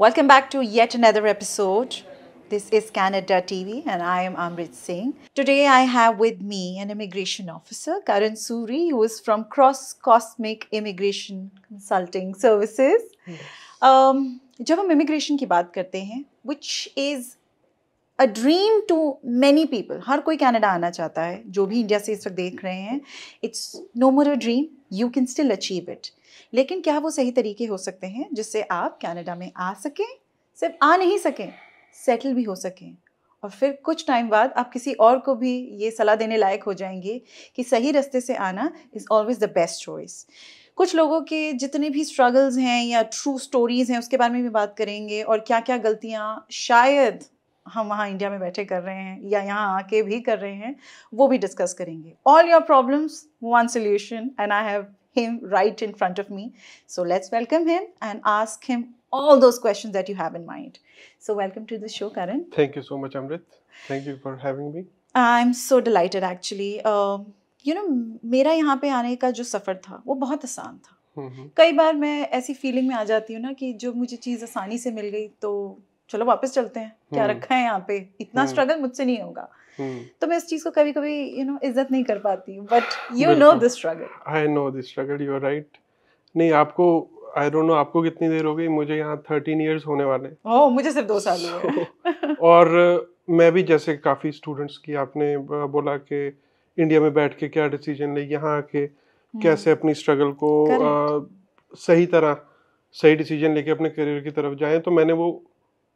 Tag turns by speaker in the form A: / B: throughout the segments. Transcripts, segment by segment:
A: Welcome back to yet another episode. This is Canada TV and I am Amrit Singh. Today I have with me an immigration officer, Karan Suri, who is from Cross Cosmic Immigration Consulting Services. जब हम immigration की बात करते हैं, which is a dream to many people, हर कोई Canada आना चाहता है, जो भी इंडिया से इस वक्त देख रहे हैं, it's no more a dream, you can still achieve it. लेकिन क्या वो सही तरीके हो सकते हैं जिससे आप कनाडा में आ सकें, सिर्फ आ नहीं सकें, सेटल भी हो सकें और फिर कुछ टाइम बाद आप किसी और को भी ये सलाह देने लायक हो जाएंगे कि सही रास्ते से आना is always the best choice. कुछ लोगों के जितने भी स्ट्रगल्स हैं या ट्रू स्टोरीज हैं उसके बारे में भी बात करेंगे और क्या क्या गलतियाँ शायद हम वहाँ इंडिया में बैठे कर रहे हैं या यहाँ आके भी कर रहे हैं, वो भी डिस्कस करेंगे. All your problems, one solution, and I have him right in front of me. So let's welcome him and ask him all those questions that you have in mind. So welcome to the show, Karan.
B: Thank you so much, Amrit. Thank you for having me.
A: I'm so delighted actually. मेरा यहाँ पे आने का जो सफ़र था वो बहुत आसान था. कई बार मैं ऐसी फीलिंग में आ जाती हूँ ना कि जो मुझे चीज़ आसानी से मिल गई तो चलो वापस चलते हैं, क्या रखा है यहाँ पे, इतना स्ट्रगल मुझसे नहीं होगा. तो मैं इस चीज को कभी कभी इज्जत नहीं कर पाती हूँ. But you know this struggle.
B: I know this struggle, you are right. नहीं, आपको आई डोंट नो आपको कितनी देर हो गई, मुझे यहाँ 13 इयर्स होने वाले हैं.
A: ओह, मुझे सिर्फ 2 साल हुए हैं.
B: और मैं भी जैसे काफ़ी स्टूडेंट्स की आपने बोला कि इंडिया में बैठ के क्या डिसीजन ले, यहाँ आके कैसे अपनी स्ट्रगल को सही डिसीजन लेके अपने करियर की तरफ जाएं, तो मैंने वो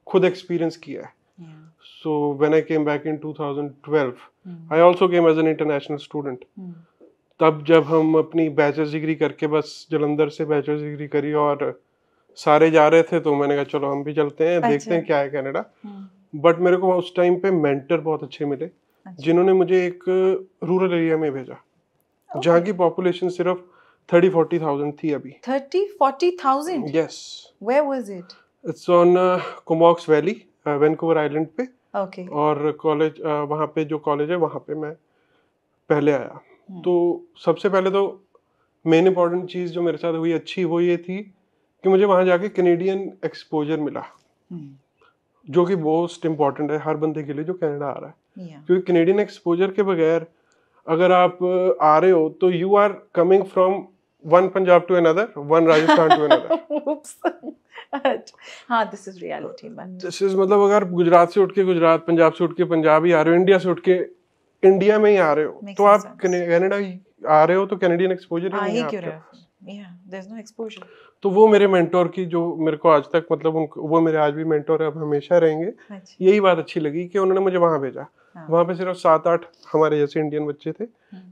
B: खुद एक्सपीरियंस किया है. So when I came back in 2012, I also came as an international student. तब जब हम अपनी बैचलर्स डिग्री करके बस जलंधर से बैचलर्स डिग्री करी और सारे जा रहे थे, तो मैंने कहा चलो हम भी चलते हैं, देखते हैं क्या है कनाडा. बट मेरे को उस टाइम पे मेंटर बहुत अच्छे मिले, जिन्होंने मुझे एक रूरल एरिया में भेजा, जहाँ की पॉपुलेशन सिर्फ 30-40,000 थी अभी.
A: 30-40,000?
B: Yes.
A: Where was it?
B: It's on Comox Valley, Vancouver island पे.
A: Okay.
B: और कॉलेज वहाँ पे जो कॉलेज है वहाँ पे मैं पहले आया. तो सबसे पहले तो मेन इम्पॉर्टेंट चीज़ जो मेरे साथ हुई अच्छी वो ये थी कि मुझे वहाँ जाके कैनेडियन एक्सपोजर मिला, जो कि मोस्ट इम्पॉर्टेंट है हर बंदे के लिए जो कनाडा आ रहा है. क्योंकि कैनेडियन एक्सपोजर के बगैर अगर आप आ रहे हो तो you are coming from one Punjab to another, one Rajasthan to another.
A: हाँ, this is reality.
B: This is मतलब अगर गुजरात से उठ के गुजरात, पंजाब से उठ के पंजाब ही आ रहे हो, इंडिया से उठ के इंडिया में ही आ रहे हो, तो आप कनाडा आ रहे हो तो कैनेडियन एक्सपोजर ही नहीं है आपके.
A: There's no exposure.
B: तो वो मेरे मेंटोर की जो मेरे को आज तक मतलब वो मेरे आज भी मेंटोर है, अब हमेशा रहेंगे. यही बात अच्छी लगी कि उन्होंने मुझे वहाँ भेजा. वहाँ पे सिर्फ 7-8 हमारे जैसे इंडियन बच्चे थे,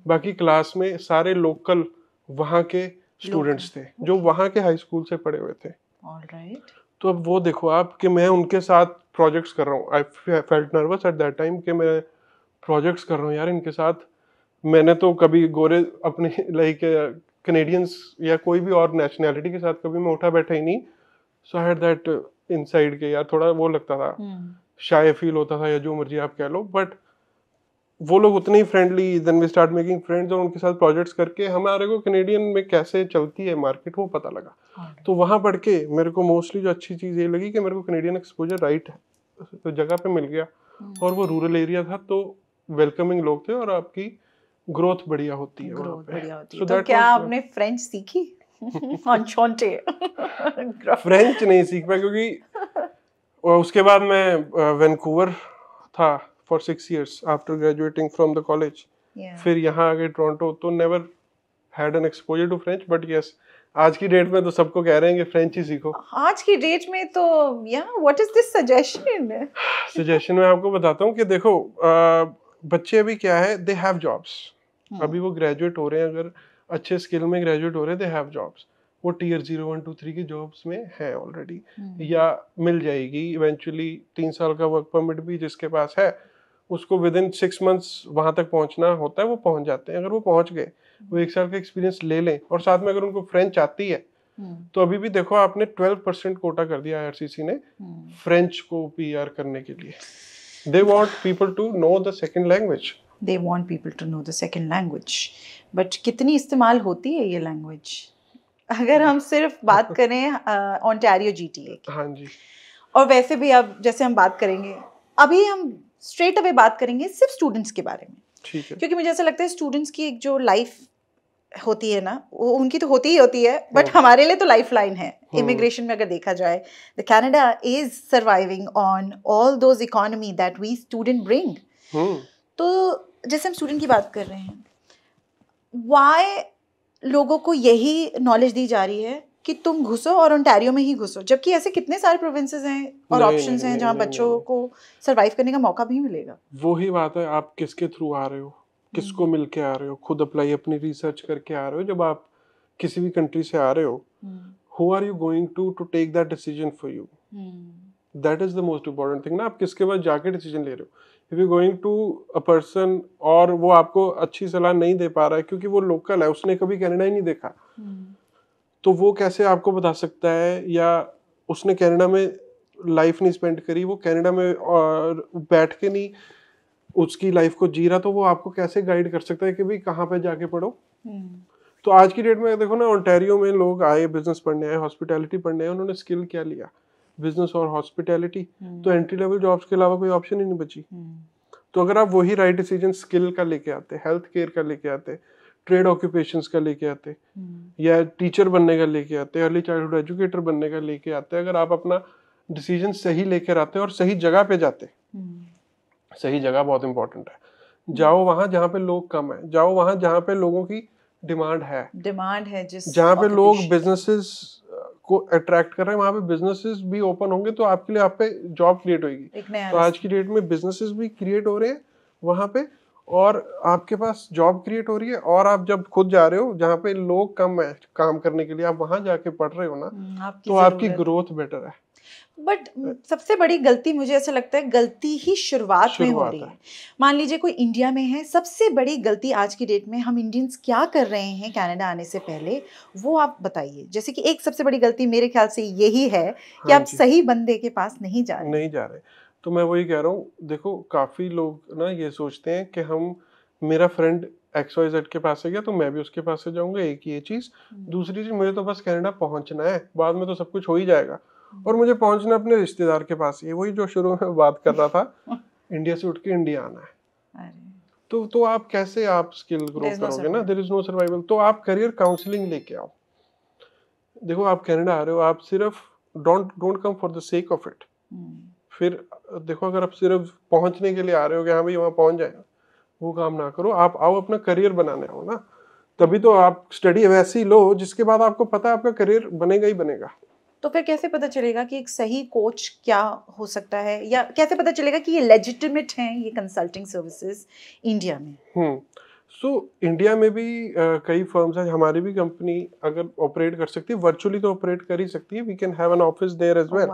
B: बाकी क्लास में सारे लोकल वहाँ के स्टूडेंट्स थे जो वहाँ के हाई स्कूल से पढ़े हुए थे.
A: Alright.
B: तो अब वो देखो आप कि मैं उनके साथ प्रोजेक्ट्स कर रहा हूँ. I felt nervous at that time कि मैं प्रोजेक्ट्स कर रहा हूँ यार इनके साथ. मैंने तो कभी गोरे अपने लाइक कैनेडियंस या कोई भी और नेशनैलिटी के साथ कभी मैं उठा बैठा ही नहीं. सो आई हैड दैट इनसाइड के यार थोड़ा वो लगता था, शाय फील होता था या जो मर्जी आप कह लो. बट वो लोग उतने ही friendly, then we start making friends और उनके साथ प्रोजेक्ट्स करके हमारे को कैनेडियन में कैसे चलती है मार्केट वो पता लगा. तो वहाँ पढ़ के मेरे को मोस्टली जो अच्छी चीज़ ये लगी कि मेरे को कैनेडियन एक्सपोजर राइट है तो जगह पे मिल गया. और वो रूरल एरिया था तो वेलकमिंग लोग थे और आपकी ग्रोथ बढ़िया होती है वहाँ पे.
A: तो क्या आपने फ्रेंच सीखी?
B: फ्रेंच नहीं सीख पाया क्योंकि उसके बाद मैं वैंकूवर था for 6 years after graduating from the college. फिर यहाँ आ गए टोरंटो, तो never had an exposure to French, but yes, आज की डेट में तो सबको कह रहे हैं कि फ्रेंच ही सीखो.
A: आज की डेट में तो what is this suggestion?
B: Suggestion मैं आपको बताता हूँ कि देखो बच्चे अभी क्या है, they have jobs. अभी वो ग्रेजुएट हो रहे हैं, अगर अच्छे स्किल में ग्रेजुएट हो रहे हैं, they have jobs. वो टीयर 0, 1, 2, 3 की जॉब्स में है ऑलरेडी या मिल जाएगी इवेंचुअली. 3 साल का वर्क परमिट भी जिसके पास है उसको विद इन 6 months वहाँ तक पहुँचना होता है, वो पहुँच जाते हैं. अगर वो पहुँच गए, वो 1 साल का एक्सपीरियंस ले लें और साथ में अगर उनको फ्रेंच आती है तो अभी भी देखो आपने 12% कोटा कर दिया IRCC ने फ्रेंच को PR करने के लिए. They want people to know the second language.
A: They want people to know the second language. But कितनी इस्तेमाल होती है ये लैंग्वेज? अगर हम सिर्फ बात करें ओंटारियो GTA की,
B: हाँ जी,
A: और वैसे भी अब जैसे हम बात करेंगे, अभी हम स्ट्रेट अवे बात करेंगे सिर्फ स्टूडेंट्स के बारे में,
B: ठीक है।
A: क्योंकि मुझे ऐसा लगता है स्टूडेंट्स की एक जो लाइफ होती है ना, वो उनकी तो होती ही होती है, बट हमारे लिए तो लाइफ लाइन है इमिग्रेशन में। अगर देखा जाए, the Canada is surviving on all those economy that we student bring. तो जैसे हम स्टूडेंट की बात कर रहे हैं, वाई लोगों को यही नॉलेज दी जा रही है कि तुम घुसो और ओंटारियो में ही घुसो, जबकि ऐसे कितने सारे प्रोविंसेस हैं और ऑप्शंस हैं जहाँ बच्चों को सरवाइव करने का मौका भी मिलेगा।
B: वो ही बात है, आप किसके थ्रू आ रहे हो, किसको मिल के आ रहे हो, खुद अप्लाई अपनी रिसर्च करके आ रहे हो। जब आप किसी भी कंट्री से आ रहे हो, who are you going to take that decision for you, that is the most important thing ना। आप किसके पास जाके डिसीजन ले रहे हो। If you going to a person और वो आपको अच्छी सलाह नहीं दे पा रहा है क्योंकि वो लोकल है, उसने कभी कनाडा ही नहीं देखा, तो वो कैसे आपको बता सकता है, या उसने कनाडा में लाइफ नहीं स्पेंड करी, वो कनाडा में और बैठ के नहीं उसकी लाइफ को जी रहा, तो वो आपको कैसे गाइड कर सकता है कि भाई कहाँ पे जाके पढ़ो। तो आज की डेट में देखो ना, ओंटारियो में लोग आए बिजनेस पढ़ने आए, हॉस्पिटैलिटी पढ़ने आए, उन्होंने स्किल क्या लिया, बिजनेस और हॉस्पिटैलिटी। तो एंट्री लेवल जॉब्स के अलावा कोई ऑप्शन ही नहीं बची। तो अगर आप वही राइट डिसीजन स्किल का लेके आते, हेल्थ केयर का लेके आते, ट्रेड ऑक्यूपेशंस का लेके आते, या टीचर बनने का लेके आते, अर्ली चाइल्डहुड एजुकेटर बनने का लेके आते, अगर आप अपना डिसीजन सही लेकर आते और सही जगह पे जाते, सही जगह बहुत इंपॉर्टेंट है। जाओ वहां जहाँ पे लोग कम है, जाओ वहां जहाँ पे लोगों की डिमांड है, जहाँ पे लोग बिजनेसेस को अट्रैक्ट कर रहे हैं, वहां पे बिजनेसेस भी ओपन होंगे, तो आपके लिए आप पे जॉब क्रिएट होगी। तो आज की डेट में बिजनेसेस भी क्रिएट हो रहे हैं वहां पे, और आपके पास जॉब क्रिएट हो रही है, और आप जब खुद जा रहे हो जहाँ पे लोग कम है काम करने के लिए, आप वहां जाके पढ़ रहे हो ना, तो आपकी ग्रोथ बेटर है।
A: बट सबसे बड़ी गलती मुझे ऐसा लगता है, गलती ही शुरुआत में हो रही है। मान लीजिए कोई इंडिया में है, सबसे बड़ी गलती आज की डेट में हम इंडियंस क्या कर रहे हैं कनाडा आने से पहले, वो आप बताइए। जैसे कि एक सबसे बड़ी गलती मेरे ख्याल से यही है कि आप सही बंदे के पास नहीं जा रहे।
B: तो मैं वही कह रहा हूँ, देखो काफी लोग ना ये सोचते हैं कि हम, मेरा फ्रेंड XYZ के पास से गया तो मैं भी उसके पास से जाऊंगा, एक ये चीज। दूसरी चीज, मुझे तो बस कनाडा पहुंचना है, बाद में तो सब कुछ हो ही जाएगा, और मुझे पहुंचना अपने रिश्तेदार के पास ही है। वही जो शुरू में बात कर रहा था, इंडिया से उठ के इंडिया आना है। तो आप कैसे आप स्किल ग्रो करोगे ना, देयर इज नो सर्वाइवल। तो आप करियर काउंसलिंग लेके आओ। देखो आप कनाडा आ रहे हो, आप सिर्फ don't come for the sake of it. फिर देखो, अगर आप सिर्फ पहुंचने के लिए आ रहे हो कि हाँ भाई वहां पहुंच जाए, वो काम ना करो। आप आओ अपना करियर बनाने आओ ना, तभी तो आप स्टडी वैसे ही लो जिसके बाद आपको पता है आपका करियर बनेगा ही बनेगा।
A: तो फिर कैसे पता चलेगा कि एक सही कोच क्या हो सकता है, या कैसे पता चलेगा कि ये लेजिटिमेट हैं ये कंसल्टिंग सर्विसेज इंडिया में?
B: सो इंडिया में भी कई फर्म्स हैं, हमारी भी कंपनी अगर ऑपरेट कर सकती है, वर्चुअली तो ऑपरेट कर ही सकती है, we can have an office there as well.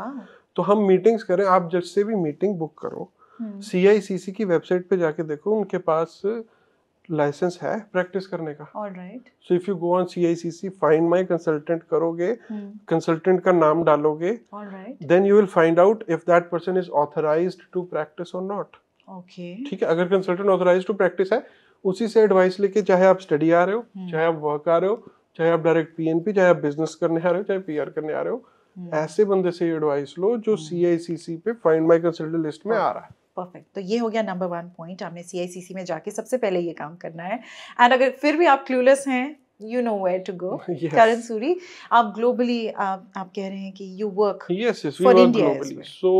B: तो हम मीटिंग्स करें, आप जिससे भी मीटिंग बुक करो, CICC की वेबसाइट पे जाके देखो, उनके पास लाइसेंस है प्रैक्टिस करने का।
A: Alright.
B: So if you go on CICC, find my consultant करोगे, कंसल्टेंट का नाम डालोगे, alright, then you will find out if that person is authorised to practice और नॉट।
A: ओके,
B: ठीक है। अगर कंसल्टेंट ऑथराइज्ड टू प्रैक्टिस है, उसी से एडवाइस लेके, चाहे आप स्टडी आ रहे हो, चाहे आप वर्क आ रहे हो, चाहे आप डायरेक्ट PNP, चाहे आप बिजनेस करने आ रहे हो, चाहे PR करने आ रहे हो, ऐसे बंदे से एडवाइस लो जो CICC पे फाइंड माय कंसल्टेंट लिस्ट में आ रहा है।
A: परफेक्ट। तो ये हो गया नंबर 1 पॉइंट, आपने CICC में जाके सबसे पहले ये काम करना है। एंड अगर फिर भी आप क्लूलेस हैं, you know where to go. Yes. Karan Suri, आप globally आप कह रहे हैं कि you work
B: yes, we
A: for
B: work
A: India
B: globally.
A: as well.
B: So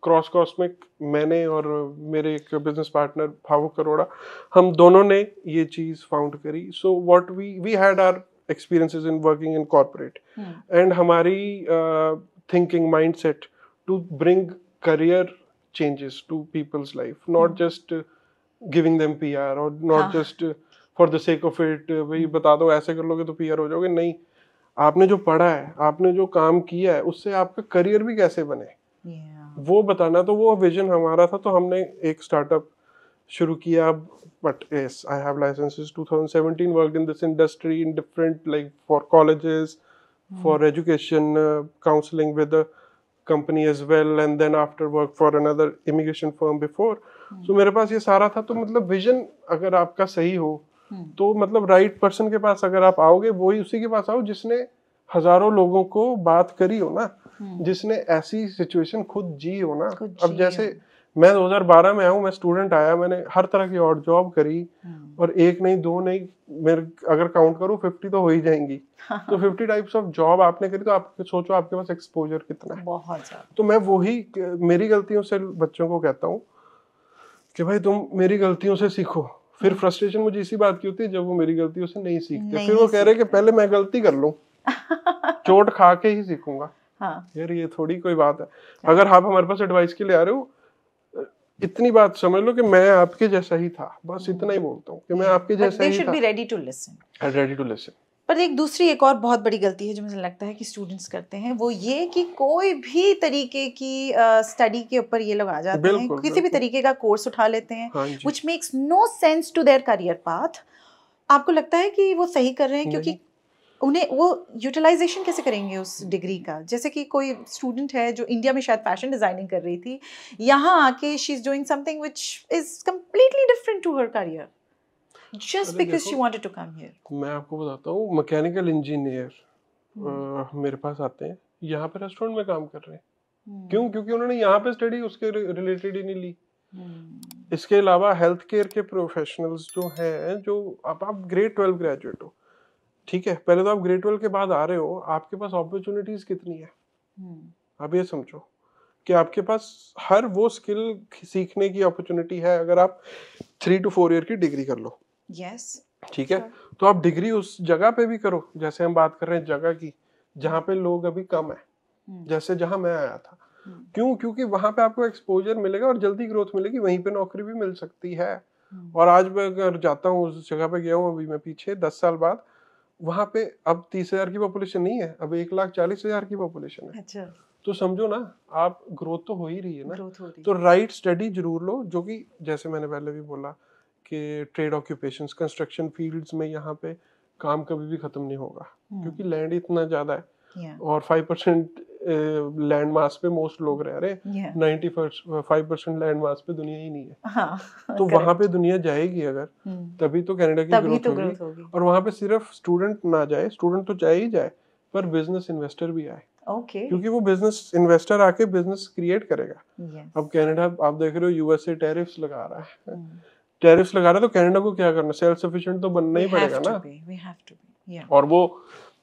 B: cross cosmic, मैंने और मेरे एक बिजनेस पार्टनर भावुक अरोड़ा, हम दोनों ने ये चीज फाउंड करी। So what we had our experiences in working in corporate, and हमारी thinking mindset to bring career changes to people's life, not just giving them PR or not just for the sake of it, वही बता दो ऐसे कर लोगे तो PR हो जाओगे। नहीं, आपने जो पढ़ा है, आपने जो काम किया है, उससे आपका करियर भी कैसे बने, वो बताना। तो वो विजन हमारा था, तो हमने एक स्टार्टअप शुरू किया। But yes, I have licenses 2017, worked in this industry in different, like for colleges, for education, counseling with a company as well, and then after work for another immigration firm before. So मेरे पास ये सारा था। तो मतलब vision अगर आपका सही हो, तो मतलब राइट पर्सन के पास अगर आप आओगे, वही उसी के पास आओ जिसने हजारों लोगों को बात करी हो ना, जिसने ऐसी सिचुएशन खुद जी हो ना।
A: खुद
B: अब
A: जी
B: जैसे मैं 2012 में आया हूँ, मैं स्टूडेंट आया, मैंने हर तरह की और जॉब करी, और एक नहीं दो नहीं, मेरे अगर काउंट करूँ 50 तो हो ही जाएंगी। तो 50 टाइप्स ऑफ जॉब आपने करी, तो आप सोचो आपके पास एक्सपोजर कितना है।
A: बहुत ज्यादा।
B: तो मैं वही मेरी गलतियों से बच्चों को कहता हूँ कि भाई तुम मेरी गलतियों से सीखो। फिर फ्रस्ट्रेशन मुझे इसी बात की होती है जब वो मेरी गलतियों से नहीं सीखते, फिर वो कह रहे कि पहले मैं गलती कर लूं, चोट खा के ही सीखूंगा।
A: हाँ।
B: यार ये थोड़ी कोई बात है। अगर आप हमारे पास एडवाइस के लिए आ रहे हो, इतनी बात समझ लो कि मैं आपके जैसा ही था, बस इतना ही बोलता हूँ कि मैं आपके जैसा ही था।
A: Ready to listen,
B: ready to listen.
A: पर एक और बहुत बड़ी गलती है जो मुझे लगता है कि स्टूडेंट्स करते हैं, वो ये कि कोई भी तरीके की स्टडी के ऊपर ये लोग आ जाते हैं, किसी भी तरीके का कोर्स उठा लेते हैं, which makes no sense to their career path. आपको लगता है कि वो सही कर रहे हैं? क्योंकि उन्हें वो यूटिलाइजेशन कैसे करेंगे उस डिग्री का? जैसे कि कोई स्टूडेंट है जो इंडिया में शायद फैशन डिजाइनिंग कर रही थी, यहाँ आके she is doing something which is completely different to her career just because she wanted to come here.
B: मैं आपको बताता हूँ, मैकेनिकल इंजीनियर मेरे पास आते हैं, यहाँ पे रेस्टोरेंट में काम कर रहे हैं। क्यों? क्योंकि उन्होंने यहाँ पे स्टडी उसके रिलेटेड ही नहीं ली। इसके अलावा हेल्थ केयर के प्रोफेशनल्स जो हैं, जो आप ग्रेड 12 ग्रेजुएट हो, ठीक है, पहले तो आप ग्रेड 12 के बाद आ रहे हो, आपके पास अपॉर्चुनिटीज कितनी है? आप ये समझो कि आपके पास हर वो स्किल सीखने की अपॉर्चुनिटी है अगर आप 3 to 4 ईयर की डिग्री कर लो।
A: Yes.
B: ठीक है, तो आप डिग्री उस जगह पे भी करो, जैसे हम बात कर रहे हैं जगह की, जहाँ पे लोग अभी कम है, जैसे जहाँ मैं आया था। क्यों? क्योंकि वहां पे आपको एक्सपोजर मिलेगा और जल्दी ग्रोथ मिलेगी, वहीं पे नौकरी भी मिल सकती है। और आज मैं अगर जाता हूँ उस जगह पे, गया हूँ अभी मैं पीछे 10 साल बाद, वहां पे अब 30,000 की पॉपुलेशन नहीं है, अब 1,40,000 की पॉपुलेशन है।
A: अच्छा।
B: तो समझो ना, आप ग्रोथ तो हो ही रही है ना। तो राइट स्टडी जरूर लो, जो कि जैसे मैंने पहले भी बोला कि ट्रेड ऑक्यूपेशंस, कंस्ट्रक्शन फील्ड्स में यहाँ पे काम कभी भी खत्म नहीं होगा, क्योंकि लैंड इतना ज्यादा है, और 5% लैंड मास पे मोस्ट लोग रह रहे हैं। 95% लैंड मास पे दुनिया ही नहीं है।
A: हाँ,
B: तो वहां पे दुनिया जाएगी अगर, तभी तो कनाडा की ग्रोथ होगी। और वहां पे सिर्फ स्टूडेंट ना जाए, स्टूडेंट तो जाए ही जाए, पर बिजनेस इन्वेस्टर भी आए। क्योंकि वो बिजनेस इन्वेस्टर आके बिजनेस क्रिएट करेगा। अब कनाडा आप देख रहे हो, यूएसए टैरिफ्स लगा रहा है, टैरिफ्स लगा रहा है, तो कनाडा को क्या करना, सेल्फ सफिशिएंट तो बनना ही पड़ेगा ना। और वो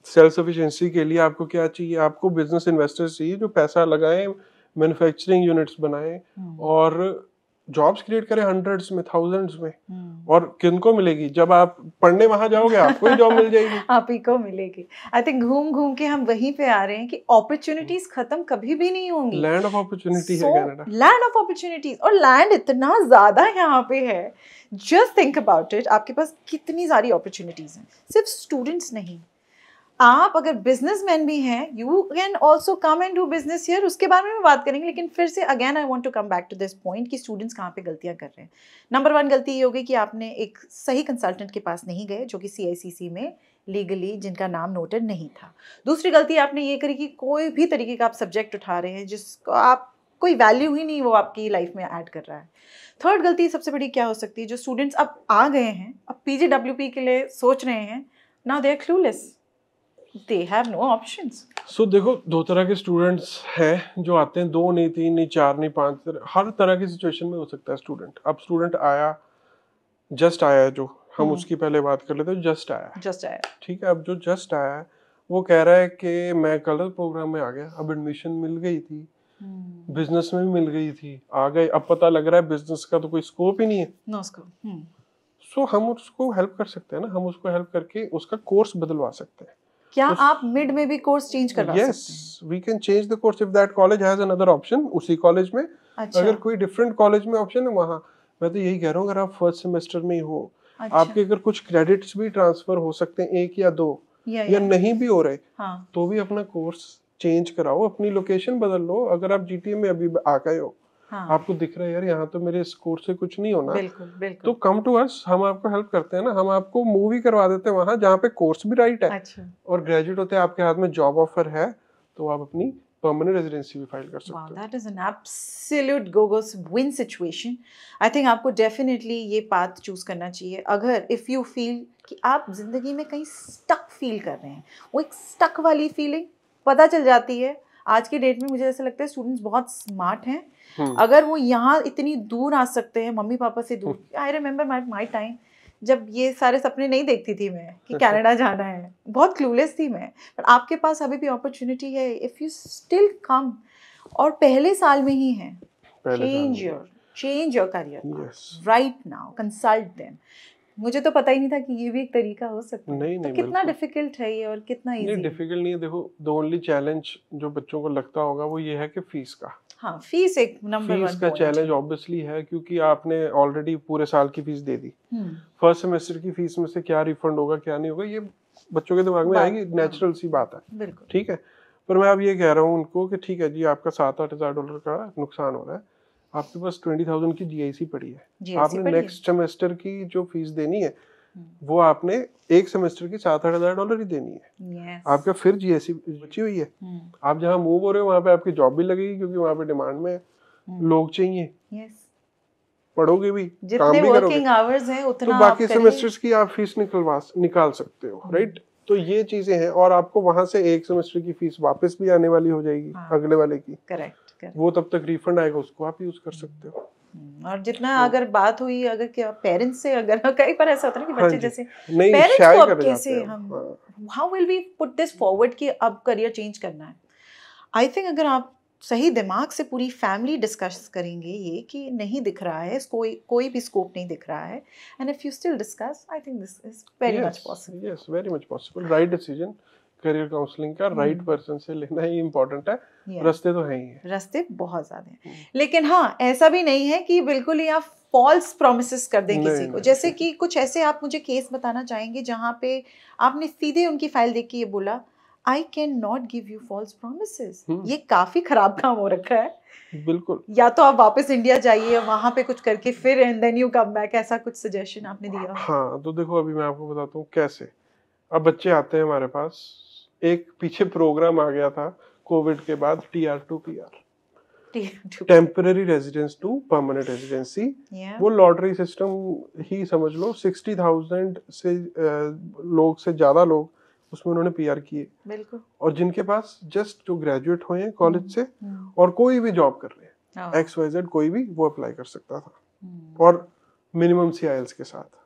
B: सेल्फ सफिशिएंसी के लिए आपको क्या चाहिए? आपको बिजनेस इन्वेस्टर्स चाहिए जो पैसा लगाएं, मैन्युफैक्चरिंग यूनिट्स बनाएं और जॉब्स क्रिएट करें, हंड्रेड्स में, थाउजेंड्स में। और किनको मिलेगी? जब आप पढ़ने वहां जाओगे आपको ही जॉब मिल जाएगी।
A: आप ही को मिलेगी। आई थिंक घूम घूम के हम वहीं पे आ रहे हैं कि अपॉर्चुनिटीज खत्म कभी भी नहीं होंगी।
B: लैंड ऑफ अपॉर्चुनिटी है कनाडा,
A: लैंड ऑफ अपॉर्चुनिटीज, और लैंड इतना ज्यादा यहाँ पे है। जस्ट थिंक अबाउट इट, आपके पास कितनी सारी अपॉर्चुनिटीज हैं। सिर्फ स्टूडेंट्स नहीं, आप अगर बिजनेसमैन भी हैं, you can also come and do business here. उसके बारे में बात करेंगे, लेकिन फिर से again I want to come back to this point कि स्टूडेंट्स कहाँ पे गलतियां कर रहे हैं। नंबर 1 गलती ये होगी कि आपने एक सही कंसल्टेंट के पास नहीं गए, जो कि CICC में लीगली जिनका नाम नोटेड नहीं था। दूसरी गलती आपने ये करी कि कोई भी तरीके का आप सब्जेक्ट उठा रहे हैं जिसको आप कोई वैल्यू ही नहीं वो आपकी लाइफ में ऐड कर रहा है। थर्ड गलती सबसे बड़ी क्या हो सकती है? जो स्टूडेंट्स अब आ गए हैं, अब PGWP के लिए सोच रहे हैं, now they are clueless, they have no options.
B: So देखो, 2 तरह के स्टूडेंट्स हैं जो आते हैं, 2 नहीं, 3 नहीं, 4 नहीं, 5, हर तरह की सिचुएशन में हो सकता है स्टूडेंट। अब स्टूडेंट आया, जस्ट आया, जो हम उसकी पहले बात कर लेते हैं, जस्ट आया, ठीक है। अब जो जस्ट आया है वो कह रहा है कि मैं कलर प्रोग्राम में आ गया, अब एडमिशन मिल गई थी, बिजनेस में भी मिल गई थी, आ गए, अब पता लग रहा है बिजनेस का तो कोई स्कोप ही नहीं है,
A: नो स्कोप।
B: सो हम उसको हेल्प कर सकते हैं ना, हम उसको हेल्प करके उसका कोर्स बदलवा सकते हैं।
A: क्या आप मिड में भी कोर्स चेंज करवा सकते हैं?
B: Yes, we can change the course if that college has another option उसी कॉलेज में।
A: अच्छा।
B: अगर कोई डिफरेंट कॉलेज में ऑप्शन है वहाँ, मैं तो यही कह रहा हूँ, अगर आप फर्स्ट सेमेस्टर में ही हो,
A: अच्छा।
B: आपके अगर कुछ क्रेडिट्स भी ट्रांसफर हो सकते हैं, 1 या 2 या नहीं भी हो रहे,
A: हाँ। तो
B: भी अपना कोर्स चेंज कराओ, अपनी लोकेशन बदल लो। अगर आप GTA में अभी आ गए हो, हाँ। आपको दिख रहा है यार यहाँ तो मेरे इस कोर्स से कुछ नहीं होना, बिल्कुल। तो कम टू अस, हम आपको हेल्प करते हैं ना, हम आपको मूवी करवा देते हैं वहां जहाँ पे कोर्स भी राइट है। अच्छा। और ग्रेजुएट होते हैं, आपके हाथ में जॉब ऑफर है, तो आप अपनी परमानेंट रेजिडेंसी भी फाइल कर सकते हो।
A: दैट इज एन एब्सोल्यूट गोगोस विन सिचुएशन। आई थिंक आपको डेफिनेटली ये पाथ चूज करना चाहिए। अगर इफ यू फील कि आप जिंदगी में कहीं स्टक फील कर रहे हैं, वो एक स्टक वाली फीलिंग पता चल जाती है आज के डेट में मुझे ऐसा लगता है स्टूडेंट्स बहुत स्मार्ट हैं। अगर वो यहाँ इतनी दूर आ सकते हैं मम्मी पापा से दूर, आई रिमेम्बर माई टाइम जब ये सारे सपने नहीं देखती थी मैं कि कनाडा जाना है, बहुत क्लूलेस थी मैं। पर आपके पास अभी भी अपॉर्चुनिटी है, इफ़ यू स्टिल कम, और पहले साल में ही है, change your career right now, consult them. मुझे तो पता ही नहीं था कि ये भी एक तरीका हो सकता है।
B: नहीं,
A: तो
B: नहीं,
A: कितना डिफिकल्ट है ये और कितना इजी?
B: नहीं, डिफिकल्ट नहीं है। देखो, द ओनली चैलेंज जो बच्चों को लगता होगा वो ये है कि फीस का।
A: हाँ, फीस एक नंबर 1
B: फीस का चैलेंज ऑब्वियसली है, क्योंकि आपने ऑलरेडी पूरे साल की फीस दे दी। फर्स्ट सेमेस्टर की फीस में से क्या रिफंड होगा क्या नहीं होगा, ये बच्चों के दिमाग में आएगी, नेचुरल सी बात है, ठीक है। पर मैं अब ये कह रहा हूँ उनको कि ठीक है जी, आपका $7,000-8,000 का नुकसान हो रहा है, आपके पास 20,000 की GIC पड़ी है, आपने नेक्स्ट सेमेस्टर की जो फीस देनी है वो आपने एक सेमेस्टर की $7,000-8,000 ही देनी है। आपका फिर GIC बची हुई है। आप जहाँ मूव हो रहे हो वहाँ पे आपकी जॉब भी लगेगी, क्योंकि वहाँ पे डिमांड में लोग चाहिए, पढ़ोगे भी, काम भी करोगे,
A: आवर्स हैं उतना,
B: तो बाकी सेमेस्टर्स की आप फीस निकाल सकते हो, राइट। तो ये चीजें हैं, और आपको वहां से एक सेमेस्टर की फीस वापस भी आने वाली हो जाएगी, अगले वाले की, करेक्ट, वो तब तक रिफंड आएगा, उसको आप यूज कर सकते हो।
A: और जितना अगर बात हुई, अगर क्या पेरेंट्स से, अगर कई बार ऐसा होता है ना कि बच्चे जैसे
B: पेरेंट्स
A: को अब कैसे हम, how will we put this forward कि अब करियर चेंज करना है। आई थिंक अगर आप सही दिमाग से पूरी फैमिली डिस्कस करेंगे ये कि नहीं दिख रहा है, कोई भी स्कोप नहीं दिख रहा है, and if you still discuss, I think this is very much possible.
B: Yes, very much possible. Right decision career counselling का राइट पर्सन से लेना ही इम्पोर्टेंट है। रास्ते तो हैं ही, रास्ते
A: बहुत ज्यादा हैं, लेकिन हाँ, ऐसा भी नहीं है कि बिल्कुल ही आप फॉल्स प्रोमिसेस कर दें किसी को। जैसे कि कुछ ऐसे आप मुझे केस बताना चाहेंगे जहाँ पे आपने सीधे उनकी फाइल देख के ये बोला, I can not give you false promises. ये काफी खराब काम हो रखा है।
B: बिल्कुल।
A: या तो आप वापस इंडिया जाइए, वहां पे कुछ करके फिर and then you come back, ऐसा कुछ सजेशन आपने दिया?
B: हाँ, तो देखो अभी मैं आपको बताता हूँ कैसे। अब बच्चे आते हैं हमारे पास, एक पीछे प्रोग्राम आ गया था कोविड के बाद, TR to PR, temporary residence to permanent residency. वो लॉटरी सिस्टम ही समझ लो, 60,000 से लोग से ज्यादा लोग उसमें उन्होंने PR किए। बिल्कुल। और जिनके पास जस्ट जो ग्रेजुएट हुए हैं कॉलेज से और कोई भी जॉब कर रहे हैं, XYZ कोई भी, वो अप्लाई कर सकता था, और मिनिमम CILs के साथ।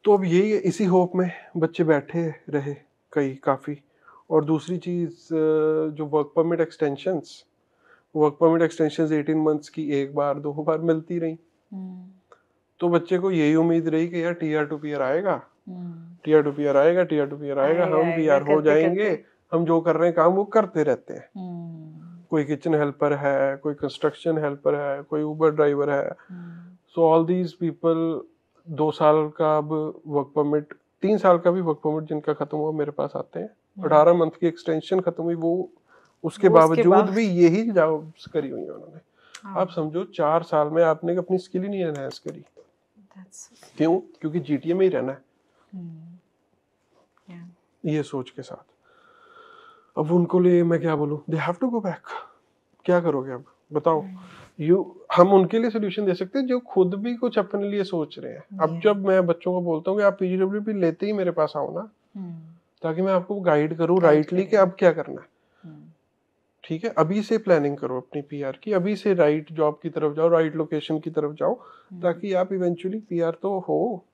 B: तो अब यही, इसी होप में बच्चे बैठे रहे काफी। और दूसरी चीज, जो वर्क परमिट एक्सटेंशंस 18 मंथ्स की एक बार 2 बार मिलती रही, तो बच्चे को यही उम्मीद रही कि यार TR to PR आएगा, TR to PR आएगा, TR to PR आएगा, हम PR हो जाएंगे, हम जो कर रहे हैं काम वो करते रहते हैं। कोई किचन हेल्पर है, कोई कंस्ट्रक्शन हेल्पर है, कोई उबर ड्राइवर है। सो ऑल दीज पीपल 2 साल का अब वर्क परमिट, 3 साल का भी वर्क परमिट जिनका खत्म हुआ मेरे पास आते हैं। 18 मंथ की एक्सटेंशन खत्म हुई, वो उसके बावजूद भी यही जॉब्स करी हुई है उन्होंने। आप समझो 4 साल में आपने अपनी स्किल ही नहीं एनहांस करी। क्यों? क्योंकि GTA में ही रहना है, ये सोच के साथ। अब उनको लिए मैं क्या बोलूं, they have to go back. क्या करोगे अब बताओ? हम उनके लिए सोल्यूशन दे सकते हैं जो खुद भी कुछ अपने लिए सोच रहे हैं। अब जब मैं बच्चों को बोलता हूँ कि आप PGWP लेते ही मेरे पास आओ ना, ताकि मैं आपको गाइड करूँ राइटली कि अब क्या करना है, ठीक है। अभी से प्लानिंग करो अपनी PR की, अभी से राइट जॉब की तरफ जाओ, राइट लोकेशन की तरफ जाओ, ताकि आप इवेंचुअली PR तो हो,